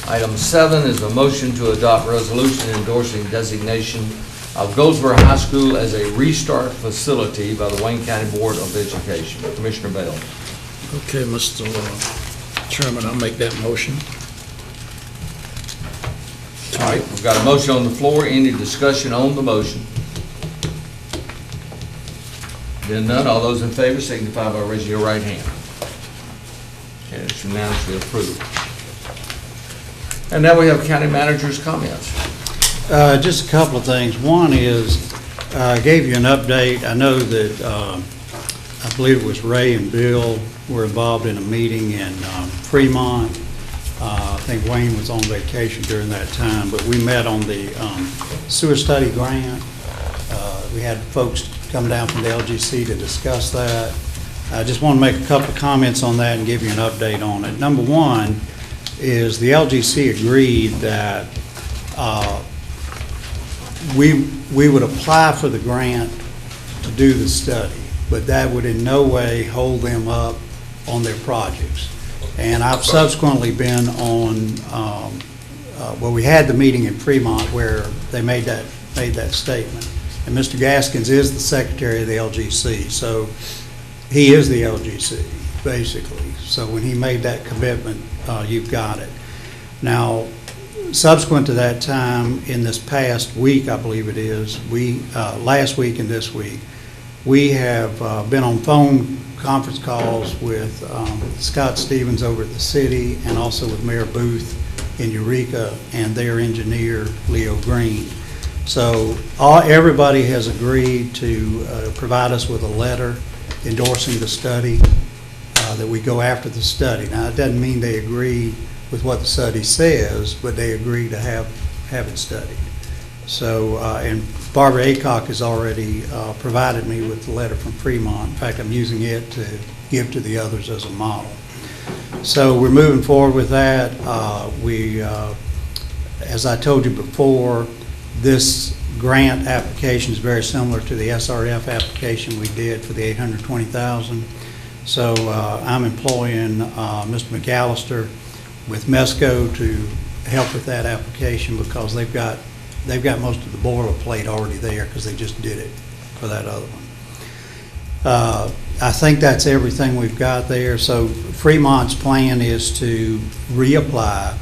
Speaker 10: Item 7 is a motion to adopt resolution endorsing designation of Goldsboro High School as a restart facility by the Wayne County Board of Education. Commissioner Bell.
Speaker 16: Okay, Mr. Chairman, I'll make that motion.
Speaker 10: All right, we've got a motion on the floor. Any discussion on the motion? Then none, all those in favor signify by raising your right hand. Okay, it's unanimously approved. And now we have county manager's comments.
Speaker 5: Just a couple of things. One is, I gave you an update. I know that, I believe it was Ray and Bill were involved in a meeting in Fremont. I think Wayne was on vacation during that time, but we met on the sewer study grant. We had folks come down from the LGC to discuss that. I just want to make a couple of comments on that and give you an update on it. Number one is the LGC agreed that we would apply for the grant to do the study, but that would in no way hold them up on their projects. And I've subsequently been on, well, we had the meeting in Fremont where they made that statement. And Mr. Gaskins is the secretary of the LGC, so he is the LGC, basically. So when he made that commitment, you've got it. Now, subsequent to that time, in this past week, I believe it is, last week and this week, we have been on phone conference calls with Scott Stevens over at the city and also with Mayor Booth in Eureka and their engineer, Leo Green. So everybody has agreed to provide us with a letter endorsing the study, that we go after the study. Now, it doesn't mean they agree with what the study says, but they agree to have it studied. So, and Barbara Aycock has already provided me with the letter from Fremont. In fact, I'm using it to give to the others as a model. So we're moving forward with that. As I told you before, this grant application is very similar to the SRF application we did for the $820,000. So I'm employing Mr. McAllister with MESCO to help with that application because they've got most of the boilerplate already there because they just did it for that other one. I think that's everything we've got there. So Fremont's plan is to reapply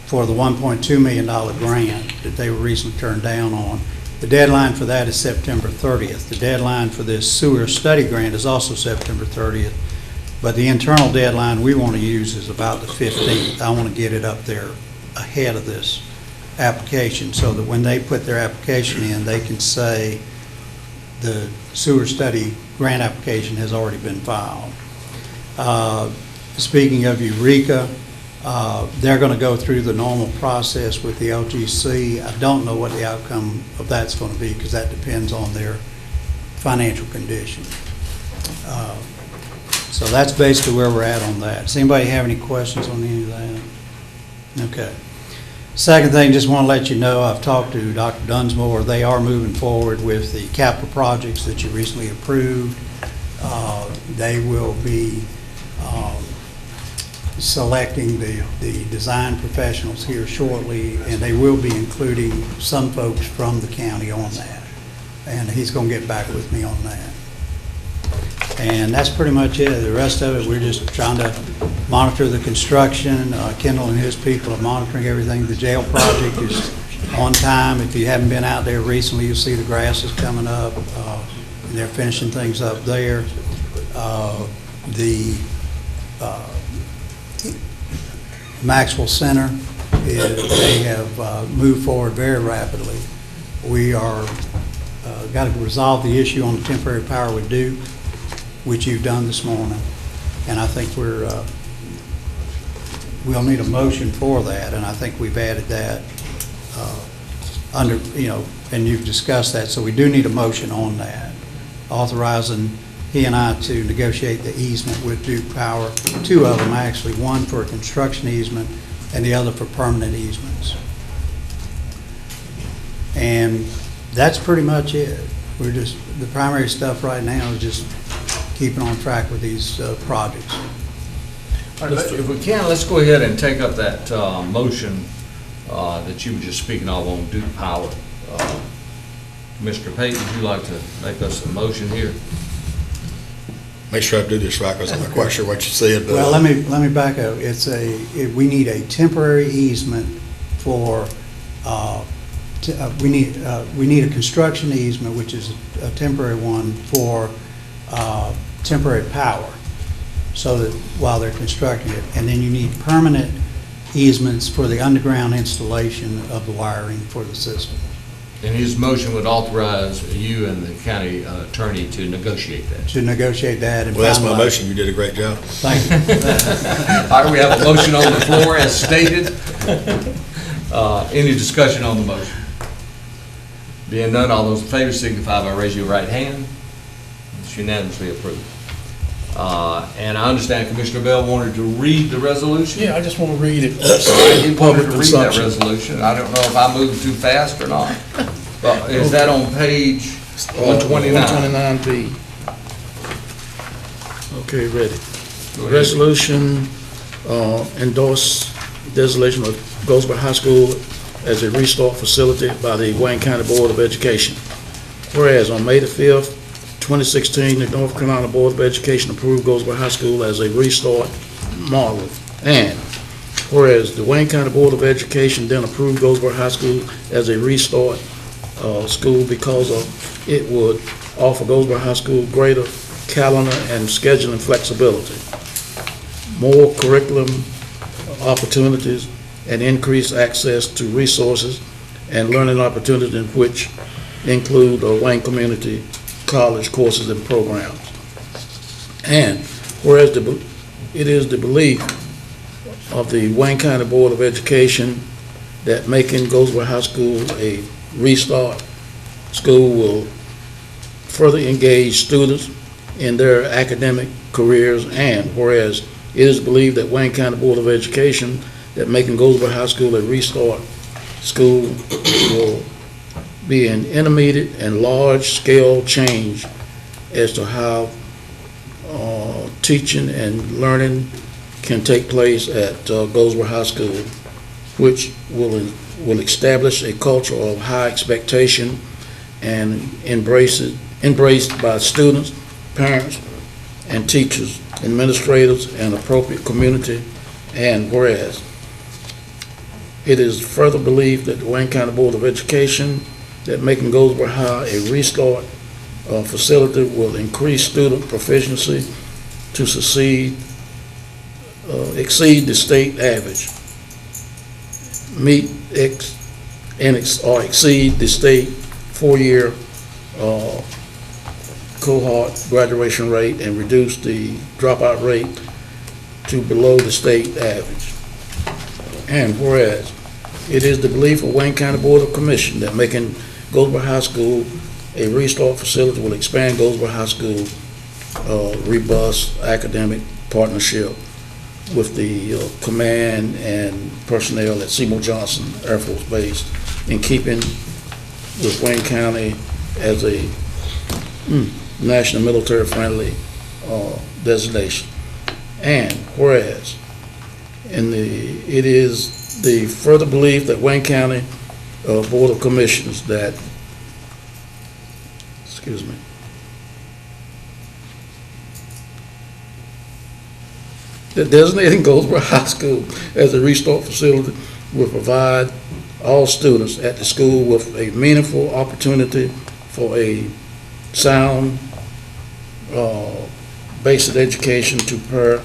Speaker 5: for the $1.2 million grant that they were recently turned down on. The deadline for that is September 30th. The deadline for this sewer study grant is also September 30th, but the internal deadline we want to use is about the 15th. I want to get it up there ahead of this application so that when they put their application in, they can say the sewer study grant application has already been filed. Speaking of Eureka, they're going to go through the normal process with the LGC. I don't know what the outcome of that's going to be because that depends on their financial condition. So that's basically where we're at on that. Does anybody have any questions on any of that? Okay. Second thing, just want to let you know, I've talked to Dr. Dunsmore. They are moving forward with the capital projects that you recently approved. They will be selecting the design professionals here shortly, and they will be including some folks from the county on that. And he's going to get back with me on that. And that's pretty much it. The rest of it, we're just trying to monitor the construction. Kendall and his people are monitoring everything. The jail project on time. If you haven't been out there recently, you'll see the grass is coming up. And they're finishing things up there. The Maxwell Center, they have moved forward very rapidly. We are got to resolve the issue on the temporary power with Duke, which you've done this morning. And I think we'll need a motion for that, and I think we've added that under, and you've discussed that, so we do need a motion on that, authorizing he and I to negotiate the easement with Duke Power, two of them actually, one for a construction easement and the other for permanent easements. And that's pretty much it. We're just, the primary stuff right now is just keeping on track with these projects.
Speaker 10: All right, if we can, let's go ahead and take up that motion that you were just speaking of on Duke Power. Mr. Payton, would you like to make us a motion here?
Speaker 6: Make sure I do this right, because I'm not quite sure what you said.
Speaker 5: Well, let me back up. We need a temporary easement for, we need a construction easement, which is a temporary one for temporary power, so that while they're constructing it, and then you need permanent easements for the underground installation of the wiring for the system.
Speaker 10: And his motion would authorize you and the county attorney to negotiate that.
Speaker 5: To negotiate that and
Speaker 6: Well, that's my
Speaker 5: finalize.
Speaker 6: motion. You did a great job.
Speaker 5: Thank you.
Speaker 10: All right, we have a motion on the floor as stated. Any discussion on the motion? Being none, all those in favor signify by raising your right hand. It's unanimously approved. And I understand Commissioner Bell wanted to read the resolution.
Speaker 16: Yeah, I just want to read it.
Speaker 10: He wanted
Speaker 16: Public
Speaker 10: to read that
Speaker 16: consumption.
Speaker 10: resolution. I don't know if I moved too fast or not. But is that on page 129?
Speaker 16: 129B. Okay, ready. Resolution endorse designation of Goldsboro High School as a restart facility by the Wayne County Board of Education. Whereas on May the 5th, 2016, the North Carolina Board of Education approved Goldsboro High School as a restart model. And whereas the Wayne County Board of Education then approved Goldsboro High School as a restart school because of it would offer Goldsboro High School greater calendar and scheduling flexibility, more curriculum opportunities, and increased access to resources and learning opportunities, which include Wayne Community College courses and programs. And whereas it is the belief of the Wayne County Board of Education that making Goldsboro High School a restart school will further engage students in their academic careers, and whereas it is believed that Wayne County Board of Education that making Goldsboro High School a restart school will be an intermediate and large-scale change as to how teaching and learning can take place at Goldsboro High School, which will establish a culture of high expectation and embraced by students, parents, and teachers, administrators, and appropriate community. And whereas it is further believed that the Wayne County Board of Education that making Goldsboro High a restart facility will increase student proficiency to exceed the state average, or exceed the state four-year cohort graduation rate, and reduce the dropout rate to below the state average. And whereas it is the belief of Wayne County Board of Commission that making Goldsboro High School a restart facility will expand Goldsboro High School robust academic partnership with the command and personnel at Seymour Johnson Air Force Base, in keeping with Wayne County as a national military friendly designation. And whereas it is the further belief that Wayne County Board of Commissioners that designating Goldsboro High School as a restart facility will provide all students at the school with a meaningful opportunity for a sound, basic education to prepare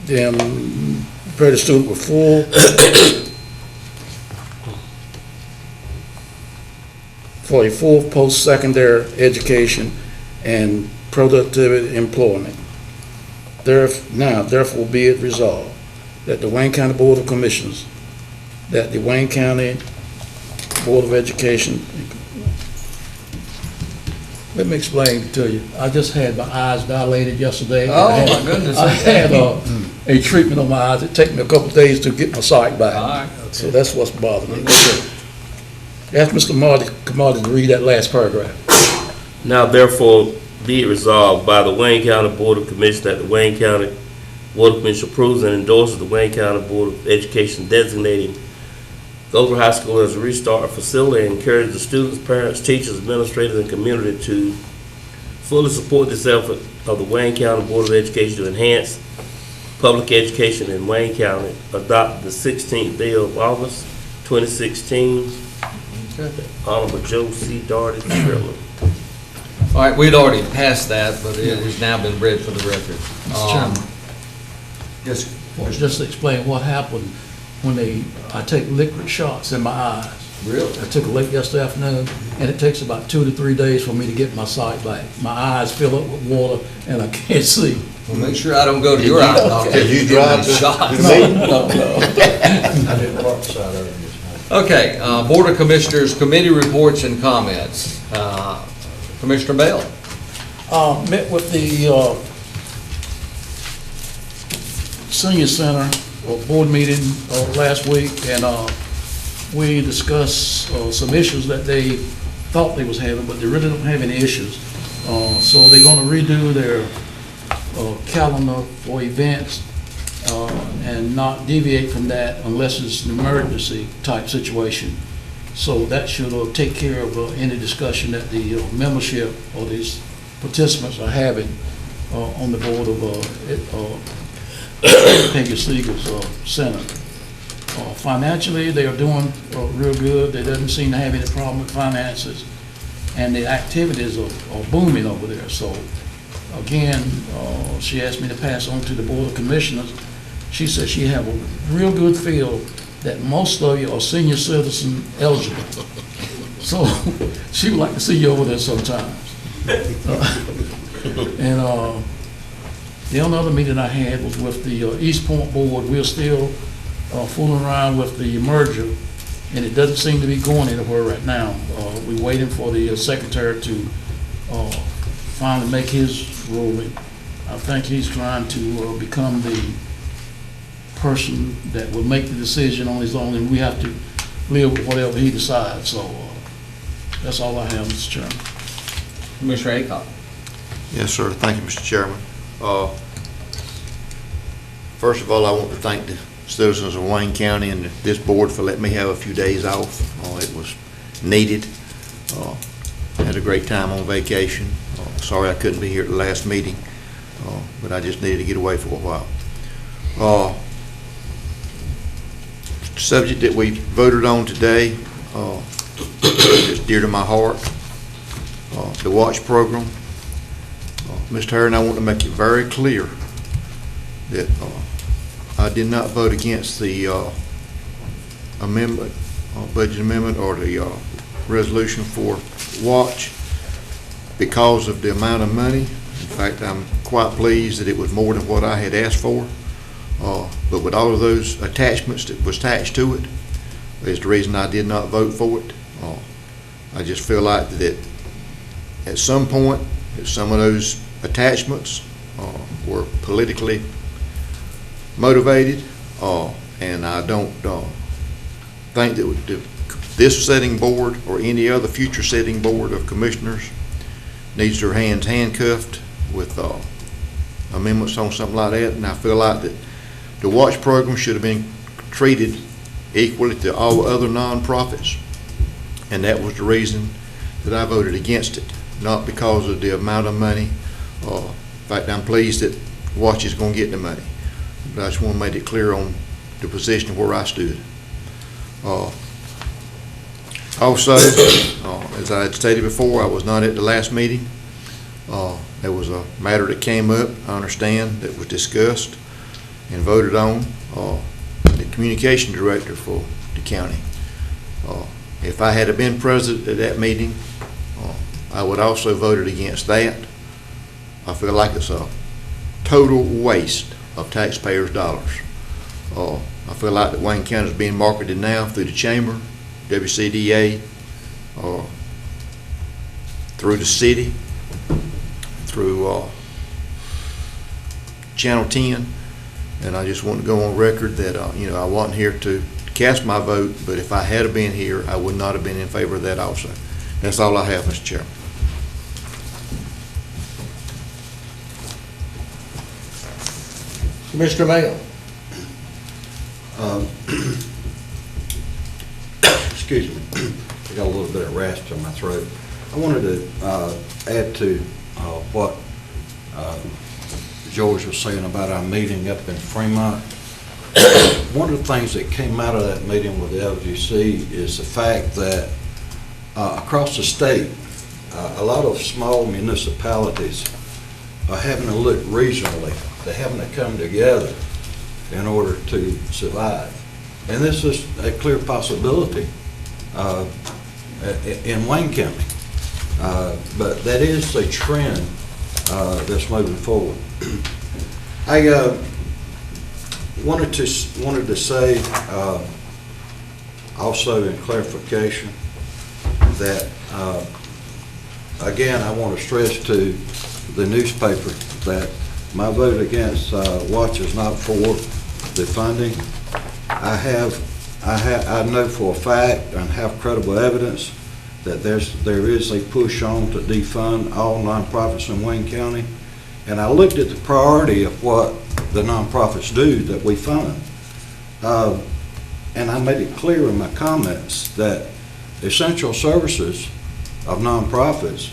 Speaker 16: the student with for a full post-secondary education and productivity employment. Therefore be it resolved that the Wayne County Board of Commissioners, that the Wayne County Board of Education, let me explain to you. I just had my eyes dilated yesterday.
Speaker 10: Oh, my goodness.
Speaker 16: I had a treatment on my eyes. It took me a couple of days to get my sight back.
Speaker 10: All right, okay.
Speaker 16: So that's what's bothering me. Ask Mr. Marty to read that last paragraph.
Speaker 20: Now therefore be it resolved by the Wayne County Board of Commissioners that the Wayne County Board of Commissioners approves and endorses the Wayne County Board of Education designating Goldsboro High School as a restart facility and encourages the students, parents, teachers, administrators, and community to fully support this effort of the Wayne County Board of Education to enhance public education in Wayne County, adopted the 16th day of August, 2016. Honorable Joe C. Darty, Chairman.
Speaker 10: All right, we'd already passed that, but it has now been read for the record.
Speaker 16: Mr. Chairman.
Speaker 8: Yes.
Speaker 16: Just to explain what happened when I take liquid shots in my eyes.
Speaker 10: Really?
Speaker 16: I took it late yesterday afternoon, and it takes about 2 to 3 days for me to get my sight back. My eyes fill up with water, and I can't see.
Speaker 10: Well, make sure I don't go to your eye doctor.
Speaker 6: Did you drive to
Speaker 10: shots.
Speaker 6: the meeting?
Speaker 16: No.
Speaker 14: I didn't park beside her.
Speaker 10: Okay, Board of Commissioners, committee reports and comments. Commissioner Bell.
Speaker 16: Met with the senior center board meeting last week, and we discussed some issues that they thought they was having, but they really don't have any issues. So they're going to redo their calendar for events and not deviate from that unless it's an emergency type situation. So that should take care of any discussion that the membership or these participants are having on the board of Peggy Siegel's center. Financially, they are doing real good. They doesn't seem to have any problem with finances, and the activities are booming over there. So again, she asked me to pass on to the Board of Commissioners. She said she have a real good feel that most of you are senior citizen eligible. So she would like to see you over there sometimes. And the only other meeting I had was with the East Point Board. We're still fooling around with the merger, and it doesn't seem to be going anywhere right now. We're waiting for the secretary to finally make his ruling. I think he's trying to become the person that will make the decision on his own, and we have to live with whatever he decides. So that's all I have, Mr. Chairman.
Speaker 10: Commissioner Aycock.
Speaker 15: Yes, sir. Thank you, Mr. Chairman. First of all, I want to thank the citizens of Wayne County and this board for letting me have a few days off. It was needed. Had a great time on vacation. Sorry I couldn't be here at the last meeting, but I just needed to get away for a while. Subject that we voted on today is dear to my heart. The watch program. Mr. Herron, I want to make it very clear that I did not vote against the amendment, budget amendment, or the resolution for watch because of the amount of money. In fact, I'm quite pleased that it was more than what I had asked for. But with all of those attachments that was attached to it, is the reason I did not vote for it. I just feel like that at some point, if some of those attachments were politically motivated, and I don't think that this sitting board or any other future sitting board of commissioners needs their hands handcuffed with amendments on something like that. And I feel like that the watch program should have been treated equally to all other nonprofits, and that was the reason that I voted against it, not because of the amount of money. In fact, I'm pleased that watch is going to get the money, but I just want to make it clear on the position of where I stood. Also, as I had stated before, I was not at the last meeting. There was a matter that came up, I understand, that was discussed and voted on. The communication director for the county. If I had been present at that meeting, I would also voted against that. I feel like it's a total waste of taxpayers' dollars. I feel like that Wayne County is being marketed now through the chamber, WCDA, through the city, through Channel 10, and I just want to go on record that I wasn't here to cast my vote, but if I had been here, I would not have been in favor of that also. That's all I have, Mr. Chairman.
Speaker 19: Commissioner Mayo.
Speaker 14: Excuse me, I got a little bit of rasp in my throat. I wanted to add to what George was saying about our meeting up in Fremont. One of the things that came out of that meeting with the LGC is the fact that across the state, a lot of small municipalities are having to look regionally. They're having to come together in order to survive. And this is a clear possibility in Wayne County. But that is a trend that's moving forward. I wanted to say also in clarification that again I want to stress to the newspaper that my vote against Watch is not for the funding. I know for a fact and have credible evidence that there is a push on to defund all nonprofits in Wayne County. And I looked at the priority of what the nonprofits do that we fund. And I made it clear in my comments that essential services of nonprofits,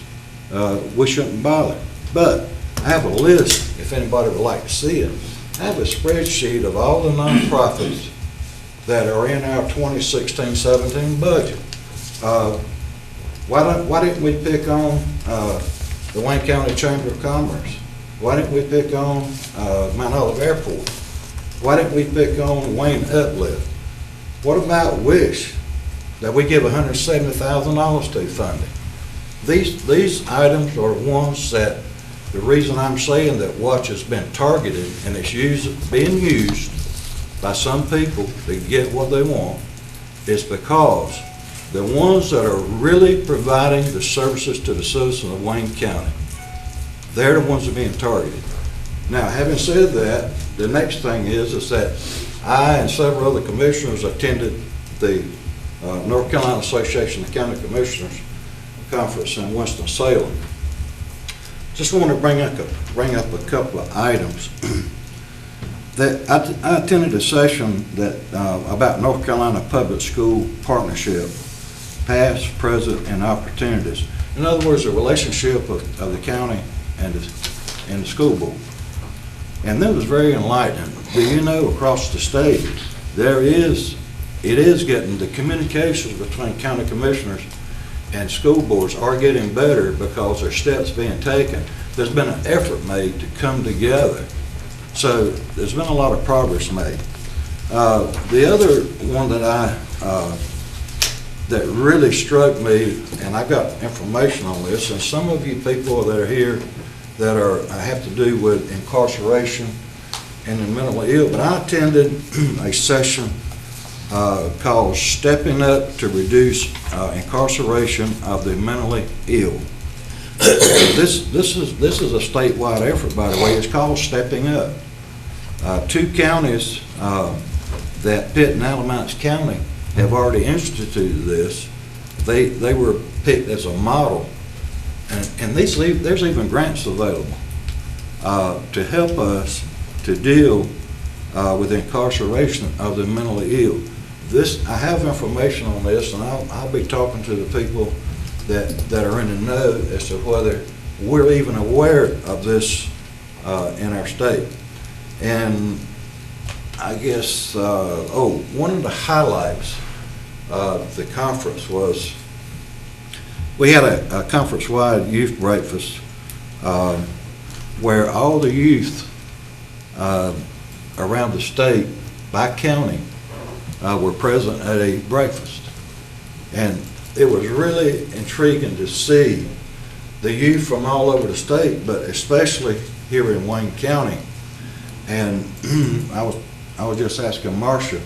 Speaker 14: we shouldn't bother. But I have a list, if anybody would like to see it. I have a spreadsheet of all the nonprofits that are in our 2016-17 budget. Why didn't we pick on the Wayne County Chamber of Commerce? Why didn't we pick on Mount Olive Airport? Why didn't we pick on Wayne Uplift? What about WISH that we give $170,000 to funding? These items are ones that the reason I'm saying that Watch has been targeted and it's being used by some people to get what they want is because the ones that are really providing the services to the citizens of Wayne County, they're the ones that are being targeted. Now, having said that, the next thing is that I and several other commissioners attended the North Carolina Association of County Commissioners conference in Winston-Salem. Just want to bring up a couple of items. That I attended a session that about North Carolina Public School Partnership, past, present, and opportunities. In other words, the relationship of the county and the school board. And that was very enlightening. Do you know across the state, it is getting, the communications between county commissioners and school boards are getting better because there are steps being taken. There's been an effort made to come together. So there's been a lot of progress made. The other one that really struck me, and I got information on this, and some of you people that are here that have to do with incarceration and the mentally ill, but I attended a session called Stepping Up to Reduce Incarceration of the Mentally Ill. This is a statewide effort, by the way. It's called Stepping Up. Two counties that Pitt and Alamance County have already instituted this. They were picked as a model, and there's even grants available to help us to deal with incarceration of the mentally ill. I have information on this, and I'll be talking to the people that are in the know as to whether we're even aware of this in our state. And I guess, one of the highlights the conference was, we had a conference-wide youth breakfast where all the youth around the state by county were present at a breakfast. And it was really intriguing to see the youth from all over the state, but especially here in Wayne County. And I was just asking Marcia,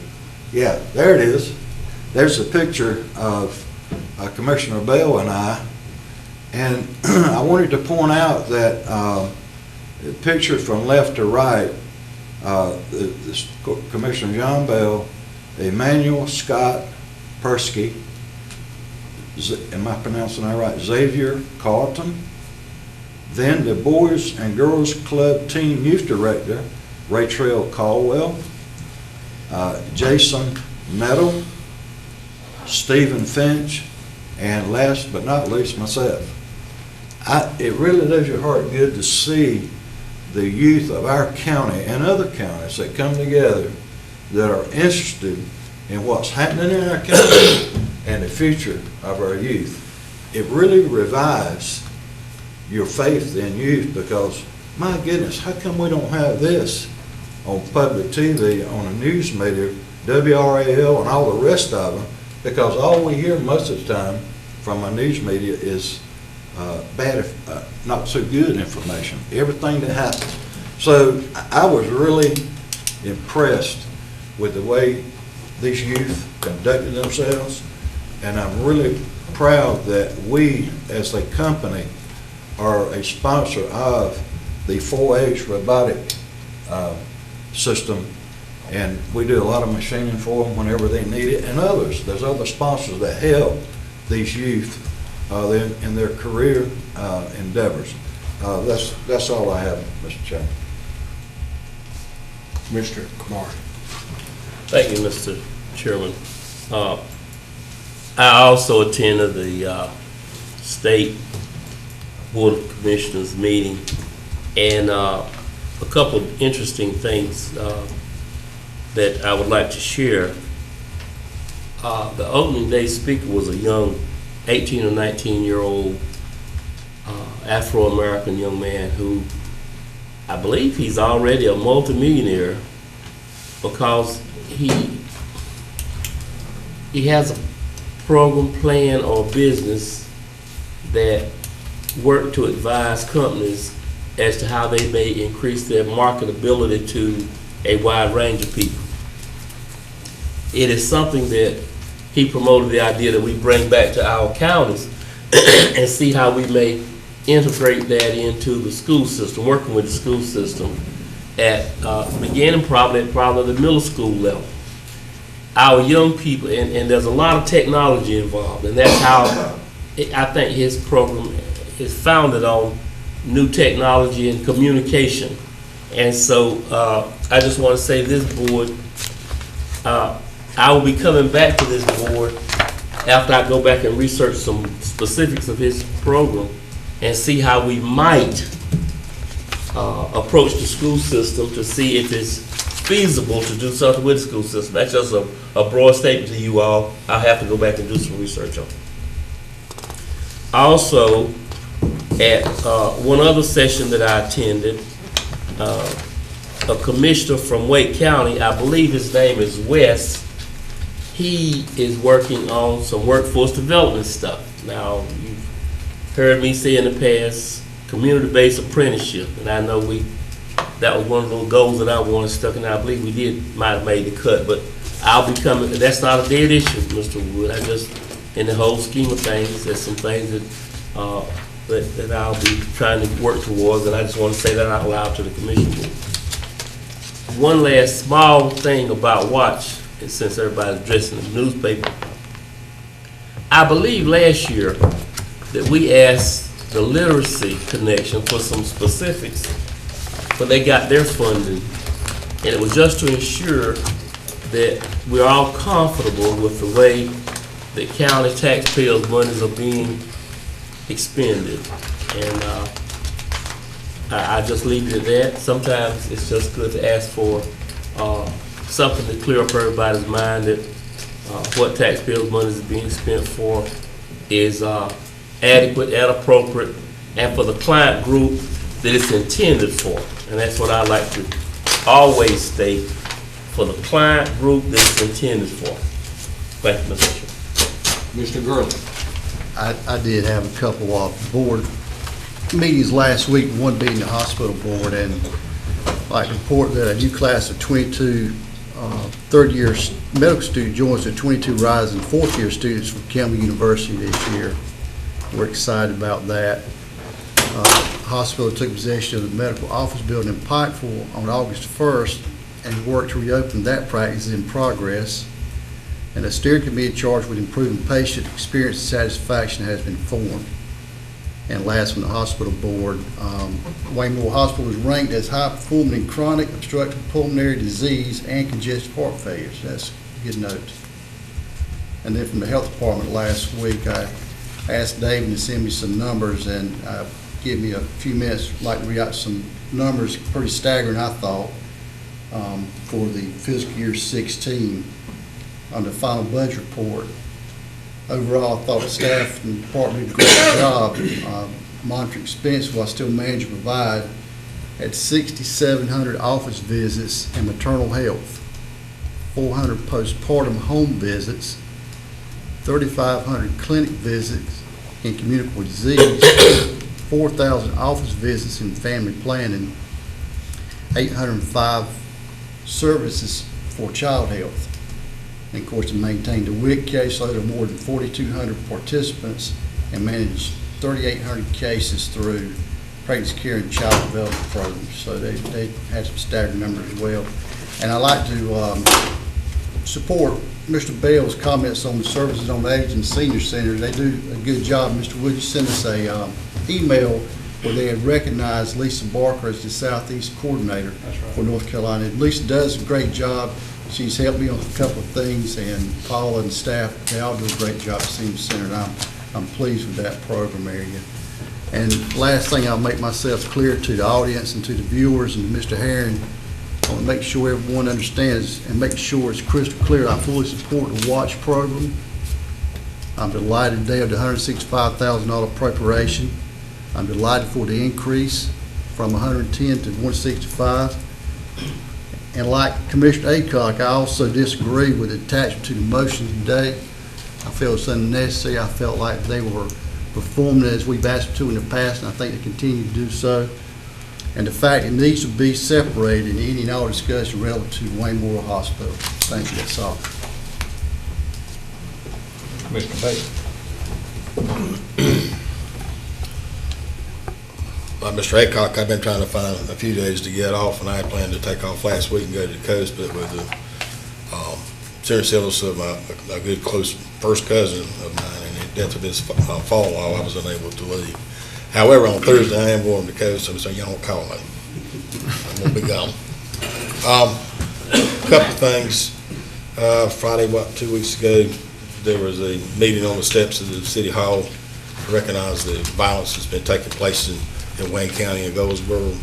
Speaker 14: yeah, there it is. There's a picture of Commissioner Bell and I. And I wanted to point out that the picture from left to right, Commissioner John Bell, Emmanuel Scott Persky, am I pronouncing that right? Xavier Carlton. Then the Boys and Girls Club Team Youth Director, Raytrell Caldwell, Jason Nettle, Stephen Finch, and last but not least, myself. It really does your heart good to see the youth of our county and other counties that come together that are interested in what's happening in our county and the future of our youth. It really revives your faith in youth, because my goodness, how come we don't have this on public TV, on a news media, WRAL and all the rest of them? Because all we hear most of the time from our news media is bad, not so good information, everything that happens. So I was really impressed with the way these youth conducted themselves, and I'm really proud that we, as a company, are a sponsor of the 4-H robotic system, and we do a lot of machining for them whenever they need it, and others. There's other sponsors that help these youth in their career endeavors. That's all I have, Mr. Chairman.
Speaker 19: Mr. Kumar.
Speaker 20: Thank you, Mr. Chairman. I also attended the State Board of Commissioners meeting, and a couple of interesting things that I would like to share. The opening day speaker was a young 18 or 19-year-old Afro-American young man who, I believe he's already a multimillionaire, because he has a program, plan, or business that work to advise companies as to how they may increase their marketability to a wide range of people. It is something that he promoted the idea that we bring back to our counties and see how we may integrate that into the school system, working with the school system at beginning probably at the middle school level. Our young people, and there's a lot of technology involved, and that's how I think his program is founded on new technology and communication. And so I just want to say this board, I will be coming back to this board after I go back and research some specifics of his program and see how we might approach the school system to see if it's feasible to do something with the school system. That's just a broad statement to you all. I'll have to go back and do some research on it. Also, at one other session that I attended, a commissioner from Wake County, I believe his name is Wes, he is working on some workforce development stuff. Now, you've heard me say in the past, community-based apprenticeship, and I know that was one of those goals that I wanted stuck in. I believe we might have made the cut, but I'll be coming, that's not a dead issue, Mr. Wood. I just, in the whole scheme of things, there's some things that I'll be trying to work towards, and I just want to say that out loud to the commission board. One last small thing about Watch, and since everybody's addressing the newspaper, I believe last year that we asked the Literacy Connection for some specifics when they got their funding, and it was just to ensure that we're all comfortable with the way that county taxpayers' monies are being expended. And I just leave it at that. Sometimes it's just good to ask for something to clear up everybody's mind that what taxpayers' money is being spent for is adequate and appropriate, and for the client group that it's intended for. And that's what I like to always state, for the client group that it's intended for. Thank you, Mr. Chair.
Speaker 14: Mr. Gurley.
Speaker 17: I did have a couple of board meetings last week, one being the hospital board, and I'd like to report that a new class of 22 third-year medical student joins the 22 rising fourth-year students from Campbell University this year. We're excited about that. Hospital took possession of the medical office building in Pikeville on August 1st, and work to reopen that practice is in progress. And a steering committee charged with improving patient experience and satisfaction has been formed. And last, from the hospital board, Wayne Moore Hospital was ranked as high performing in chronic obstructive pulmonary disease and congestive heart failure. So that's a good note. And then from the health department last week, I asked David to send me some numbers, and give me a few minutes. I'd like to read out some numbers, pretty staggering, I thought, for the fiscal year 16 on the final budget report. Overall, I thought the staff and the department did a great job monitoring expense while still managing to provide. Had 6,700 office visits in maternal health, 400 postpartum home visits, 3,500 clinic visits in communicable disease, 4,000 office visits in family planning, 805 services for child health. And of course, to maintain the WIC caseload of more than 4,200 participants and manage 3,800 cases through pregnancy care and child development programs. So they had some staggering numbers as well. And I'd like to support Mr. Bell's comments on the services on the Age and Senior Center. They do a good job. Mr. Wood, you sent us a email where they had recognized Lisa Barker as the Southeast Coordinator for North Carolina. And Lisa does a great job. She's helped me on a couple of things, and Paula and staff, they all do a great job at Senior Center, and I'm pleased with that program area. And last thing, I'll make myself clear to the audience and to the viewers and to Mr. Herring. I want to make sure everyone understands and make sure it's crystal clear. I fully support the WATCH program. I'm delighted today of the $165,000 appropriation. I'm delighted for the increase from 110 to 165. And like Commissioner Aycock, I also disagree with the attachment to the motion today. I feel it's unnecessary. I felt like they were performing as we've asked them to in the past, and I think they continue to do so. And the fact it needs to be separated in any and all discussion relative to Wayne Memorial Hospital. Thank you, that's all.
Speaker 14: Mr. Bates.
Speaker 6: Mr. Aycock, I've been trying to find a few days to get off, and I had planned to take off last week and go to the coast, but with the serious illness of a good close first cousin of mine and the death of his father-in-law, I was unable to leave. However, on Thursday, I am going to the coast, so y'all don't call me. I'm going to be gone. A couple of things. Friday, 2 weeks ago, there was a meeting on the steps of the City Hall to recognize the violence that's been taking place in Wayne County and Goldsboro.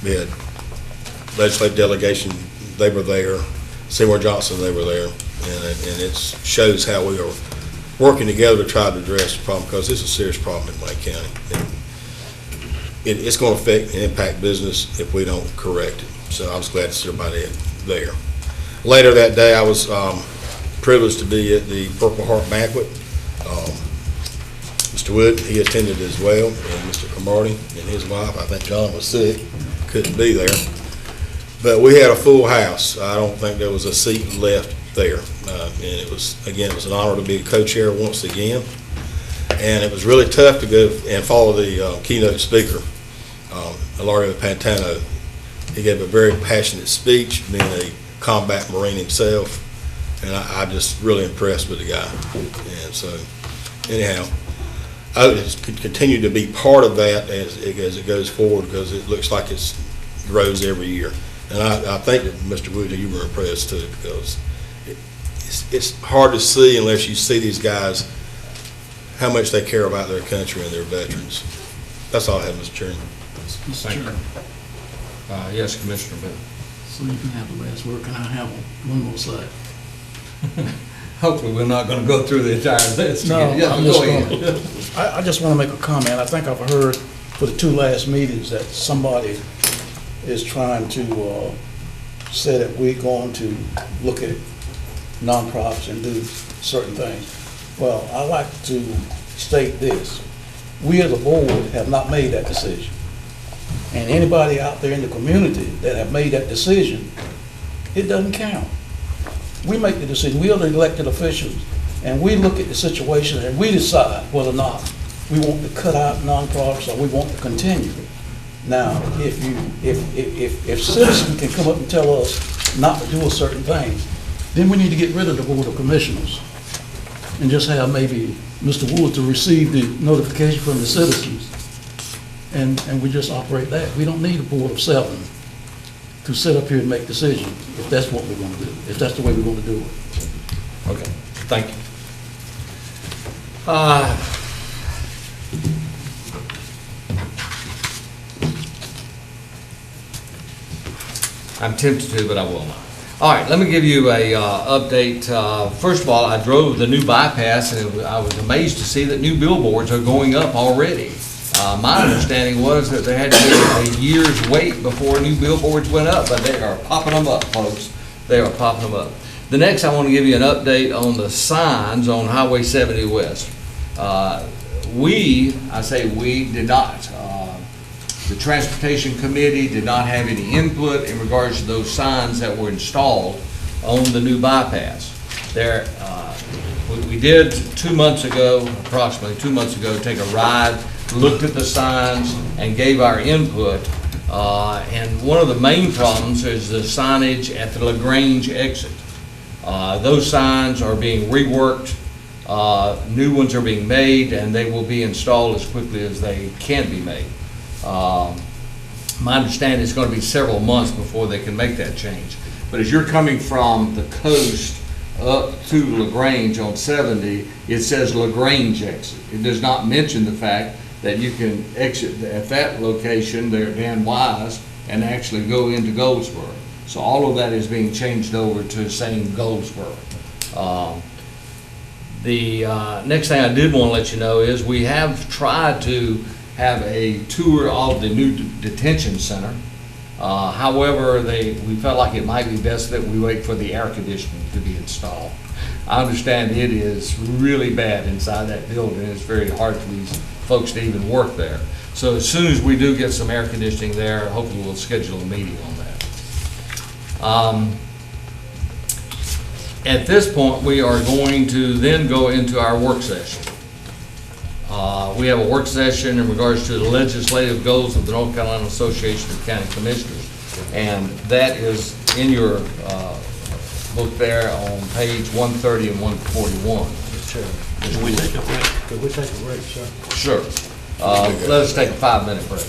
Speaker 6: We had legislative delegation, they were there. Seymour Johnson, they were there. And it shows how we are working together to try to address the problem, because it's a serious problem in Wayne County. It's going to affect and impact business if we don't correct it. So I was glad to see everybody there. Later that day, I was privileged to be at the Purple Heart Banquet. Mr. Wood, he attended as well, and Mr. Camardi and his wife. I think John was sick, couldn't be there. But we had a full house. I don't think there was a seat left there. And it was an honor to be a co-chair once again. And it was really tough to go and follow the keynote speaker, Ilario Pantano. He gave a very passionate speech, being a combat Marine himself. And I'm just really impressed with the guy. And so, anyhow, I just continue to be part of that as it goes forward, because it looks like it grows every year. And I think that, Mr. Wood, you were impressed too, because it's hard to see unless you see these guys, how much they care about their country and their veterans. That's all I have, Mr. Chairman.
Speaker 14: Thank you. Yes, Commissioner Bell.
Speaker 16: So you can have the last word. Can I have one more slide?
Speaker 10: Hopefully, we're not gonna go through the entire list.
Speaker 16: No,
Speaker 10: again. Yeah,
Speaker 16: I'm
Speaker 10: go
Speaker 16: just
Speaker 10: ahead.
Speaker 16: I just want to make a comment. I think I've heard for the two last meetings that somebody is trying to say that we're going to look at nonprofits and do certain things. Well, I like to state this. We as a board have not made that decision. And anybody out there in the community that have made that decision, it doesn't count. We make the decision. We are the elected officials, and we look at the situation and we decide whether or not we want to cut out nonprofits or we want to continue. Now, if citizens can come up and tell us not to do a certain thing, then we need to get rid of the Board of Commissioners and just have maybe Mr. Wood to receive the notification from the citizens, and we just operate that. We don't need a board of 7 to sit up here and make decisions if that's what we're going to do, if that's the way we're going to do it.
Speaker 10: Okay, thank you. I'm tempted to, but I will not. All right, let me give you a update. First of all, I drove the new bypass, and I was amazed to see that new billboards are going up already. My understanding was that there had to be a year's wait before new billboards went up, but they are popping them up, folks. They are popping them up. The next, I want to give you an update on the signs on Highway 70 West. I say we, did not. The Transportation Committee did not have any input in regards to those signs that were installed on the new bypass. We did 2 months ago, approximately 2 months ago, take a ride, looked at the signs, and gave our input. And one of the main problems is the signage at the LaGrange exit. Those signs are being reworked, new ones are being made, and they will be installed as quickly as they can be made. My understanding is going to be several months before they can make that change. But as you're coming from the coast up to LaGrange on 70, it says LaGrange exit. It does not mention the fact that you can exit at that location there at Dan Wise and actually go into Goldsboro. So all of that is being changed over to saying Goldsboro. The next thing I did want to let you know is we have tried to have a tour of the new detention center. However, we felt like it might be best that we wait for the air conditioning to be installed. I understand it is really bad inside that building. It's very hard for these folks to even work there. So as soon as we do get some air conditioning there, hopefully we'll schedule a meeting on that. At this point, we are going to then go into our work session. We have a work session in regards to the legislative goals of the North Carolina Association of County Commissioners, and that is in your book there on page 130 and 141.
Speaker 14: Can we take a break? Could we take a break, sir?
Speaker 10: Sure. Let us take a 5-minute break.